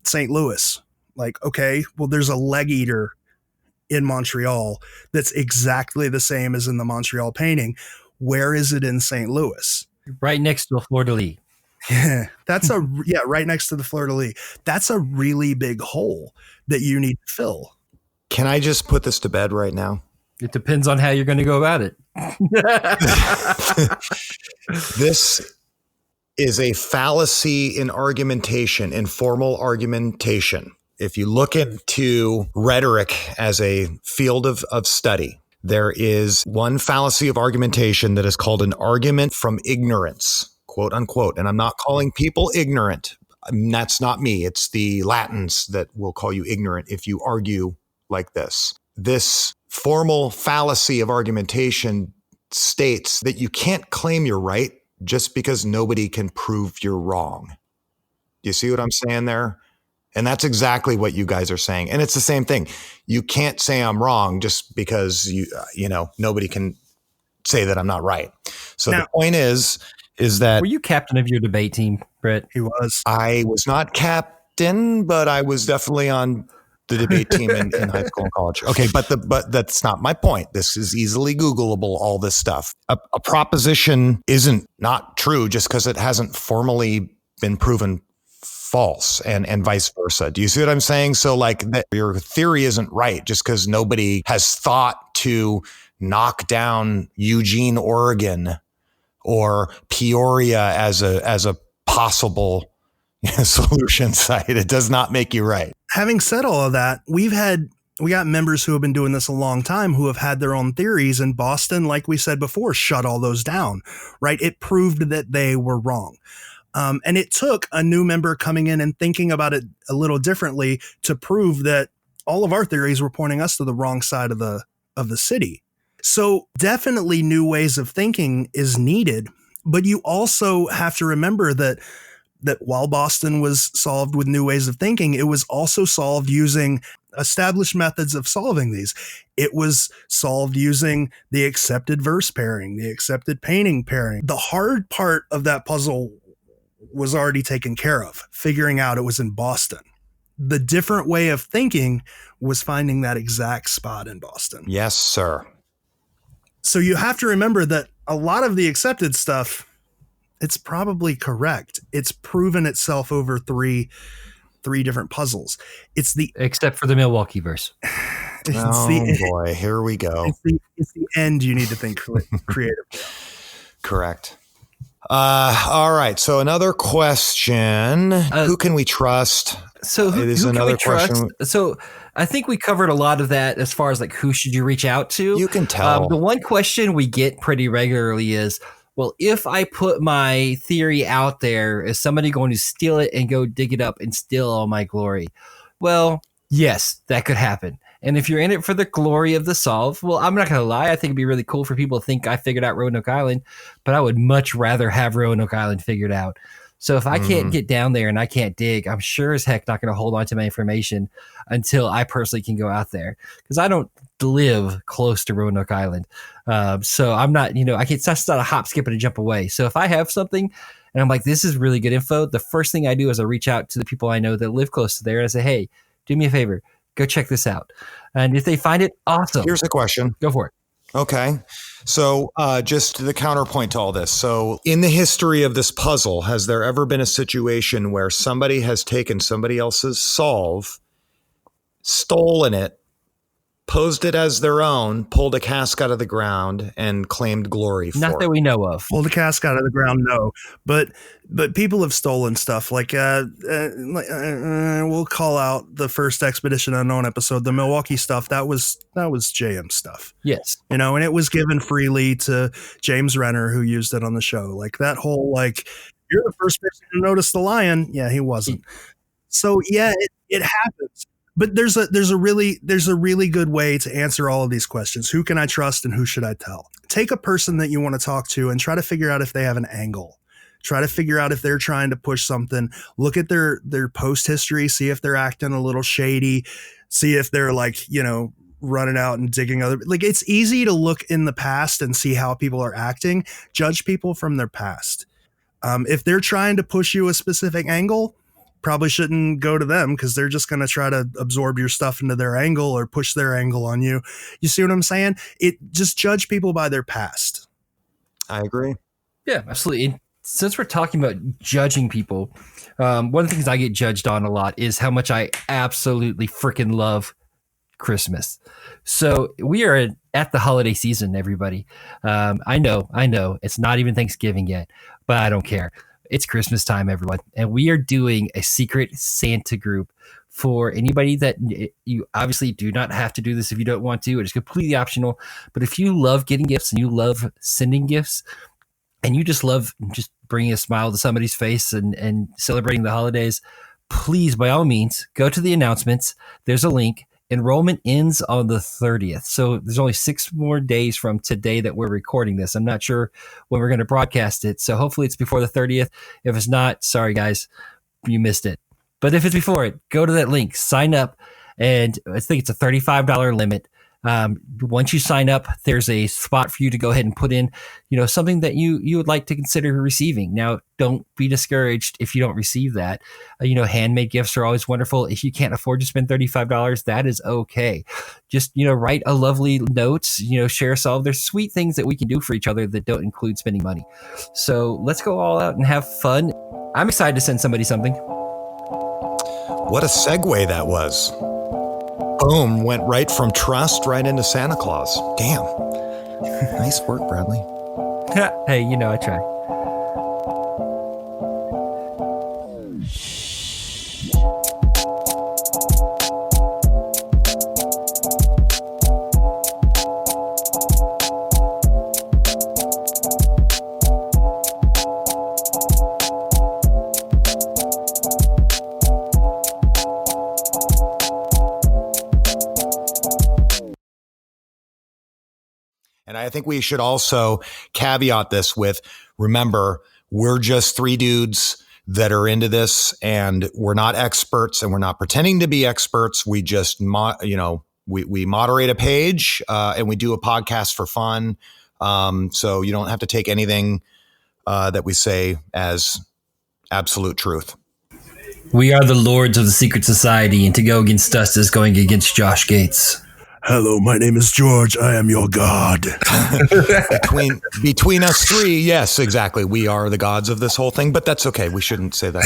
S2: St. Louis. Like, okay, well, there's a leg eater in Montreal that's exactly the same as in the Montreal painting. Where is it in St. Louis?
S3: Right next to a fleur-de-lis.
S2: Yeah, right next to the fleur-de-lis. That's a really big hole that you need to fill.
S4: Can I just put this to bed right now?
S3: It depends on how you're going to go about it.
S4: This is a fallacy in argumentation, in formal argumentation. If you look into rhetoric as a field of study, there is one fallacy of argumentation that is called an argument from ignorance, quote unquote. And I'm not calling people ignorant. That's not me. It's the Latins that will call you ignorant if you argue like this. This formal fallacy of argumentation states that you can't claim you're right just because nobody can prove you're wrong. Do you see what I'm saying there? And that's exactly what you guys are saying. And it's the same thing. You can't say I'm wrong just because nobody can say that I'm not right. So the point is that...
S3: Were you captain of your debate team, Brett?
S2: He was.
S4: I was not captain, but I was definitely on the debate team in high school and college. Okay, but that's not my point. This is easily Googleable, all this stuff. A proposition isn't not true just because it hasn't formally been proven false, and vice versa. Do you see what I'm saying? So like that your theory isn't right just because nobody has thought to knock down Eugene, Oregon or Peoria as a possible solution site. It does not make you right.
S2: Having said all of that, we got members who have been doing this a long time who have had their own theories, and Boston, like we said before, shut all those down, right? It proved that they were wrong. And it took a new member coming in and thinking about it a little differently to prove that all of our theories were pointing us to the wrong side of the city. So definitely new ways of thinking is needed, but you also have to remember that while Boston was solved with new ways of thinking, it was also solved using established methods of solving these. It was solved using the accepted verse pairing, the accepted painting pairing. The hard part of that puzzle was already taken care of, figuring out it was in Boston. The different way of thinking was finding that exact spot in Boston.
S4: Yes, sir.
S2: So you have to remember that a lot of the accepted stuff, it's probably correct. It's proven itself over three different puzzles. Except
S3: for the Milwaukee verse.
S4: Boy, here we go.
S2: It's the end you need to think creative.
S4: Correct. All right. So another question: who can we trust?
S3: So who can we trust? So I think we covered a lot of that as far as like who should you reach out to.
S4: You can tell.
S3: The one question we get pretty regularly is, well, if I put my theory out there, is somebody going to steal it and go dig it up and steal all my glory? Well, yes, that could happen. And if you're in it for the glory of the solve, well, I'm not going to lie. I think it'd be really cool for people to think I figured out Roanoke Island, but I would much rather have Roanoke Island figured out. So if I can't get down there and I can't dig, I'm sure as heck not going to hold on to my information until I personally can go out there, because I don't live close to Roanoke Island. So I'm not, it's not a hop, skip, and a jump away. So if I have something and I'm like, this is really good info, the first thing I do is I reach out to the people I know that live close to there and I say, hey, do me a favor, go check this out. And if they find it, awesome.
S4: Here's a question.
S3: Go for it.
S4: Okay. So just the counterpoint to all this. So in the history of this puzzle, has there ever been a situation where somebody has taken somebody else's solve, stolen it, posed it as their own, pulled a cask out of the ground, and claimed glory for it?
S3: Not that we know of.
S2: Pull the cask out of the ground, no. But people have stolen stuff. Like we'll call out the first Expedition Unknown episode, the Milwaukee stuff. That was JM stuff.
S3: Yes.
S2: And it was given freely to James Renner, who used it on the show. Like that whole, like, you're the first person to notice the lion. Yeah, he wasn't. So yeah, it happens. But there's a really good way to answer all of these questions. Who can I trust and who should I tell? Take a person that you want to talk to and try to figure out if they have an angle. Try to figure out if they're trying to push something. Look at their post history, see if they're acting a little shady, see if they're like, running out and digging other, like, it's easy to look in the past and see how people are acting, judge people from their past. If they're trying to push you a specific angle, probably shouldn't go to them, because they're just going to try to absorb your stuff into their angle or push their angle on you. You see what I'm saying? Just judge people by their past.
S4: I agree.
S3: Yeah, absolutely. And since we're talking about judging people, one of the things I get judged on a lot is how much I absolutely freaking love Christmas. So we are at the holiday season, everybody. I know it's not even Thanksgiving yet, but I don't care. It's Christmas time, everyone. And we are doing a secret Santa group for anybody that you obviously do not have to do this if you don't want to. It is completely optional. But if you love getting gifts and you love sending gifts and you just love just bringing a smile to somebody's face and celebrating the holidays, please, by all means, go to the announcements. There's a link. Enrollment ends on the 30th. So there's only 6 more days from today that we're recording this. I'm not sure when we're going to broadcast it. So hopefully it's before the 30th. If it's not, sorry guys, you missed it. But if it's before it, go to that link, sign up. And I think it's a $35 limit. Once you sign up, there's a spot for you to go ahead and put in, something that you would like to consider receiving. Now, don't be discouraged if you don't receive that. Handmade gifts are always wonderful. If you can't afford to spend $35, that is okay. Just, write a lovely note, share some. There's sweet things that we can do for each other that don't include spending money. So let's go all out and have fun. I'm excited to send somebody something.
S4: What a segue that was. Boom, went right from trust right into Santa Claus. Damn. Nice work, Bradley.
S3: Hey, I try.
S4: And I think we should also caveat this with, remember, we're just 3 dudes that are into this, and we're not experts, and we're not pretending to be experts. We just, we moderate a page and we do a podcast for fun. So you don't have to take anything that we say as absolute truth.
S3: We are the lords of the secret society, and to go against us is going against Josh Gates.
S2: Hello, my name is George. I am your god.
S4: Between us 3, yes, exactly. We are the gods of this whole thing, but that's okay. We shouldn't say that.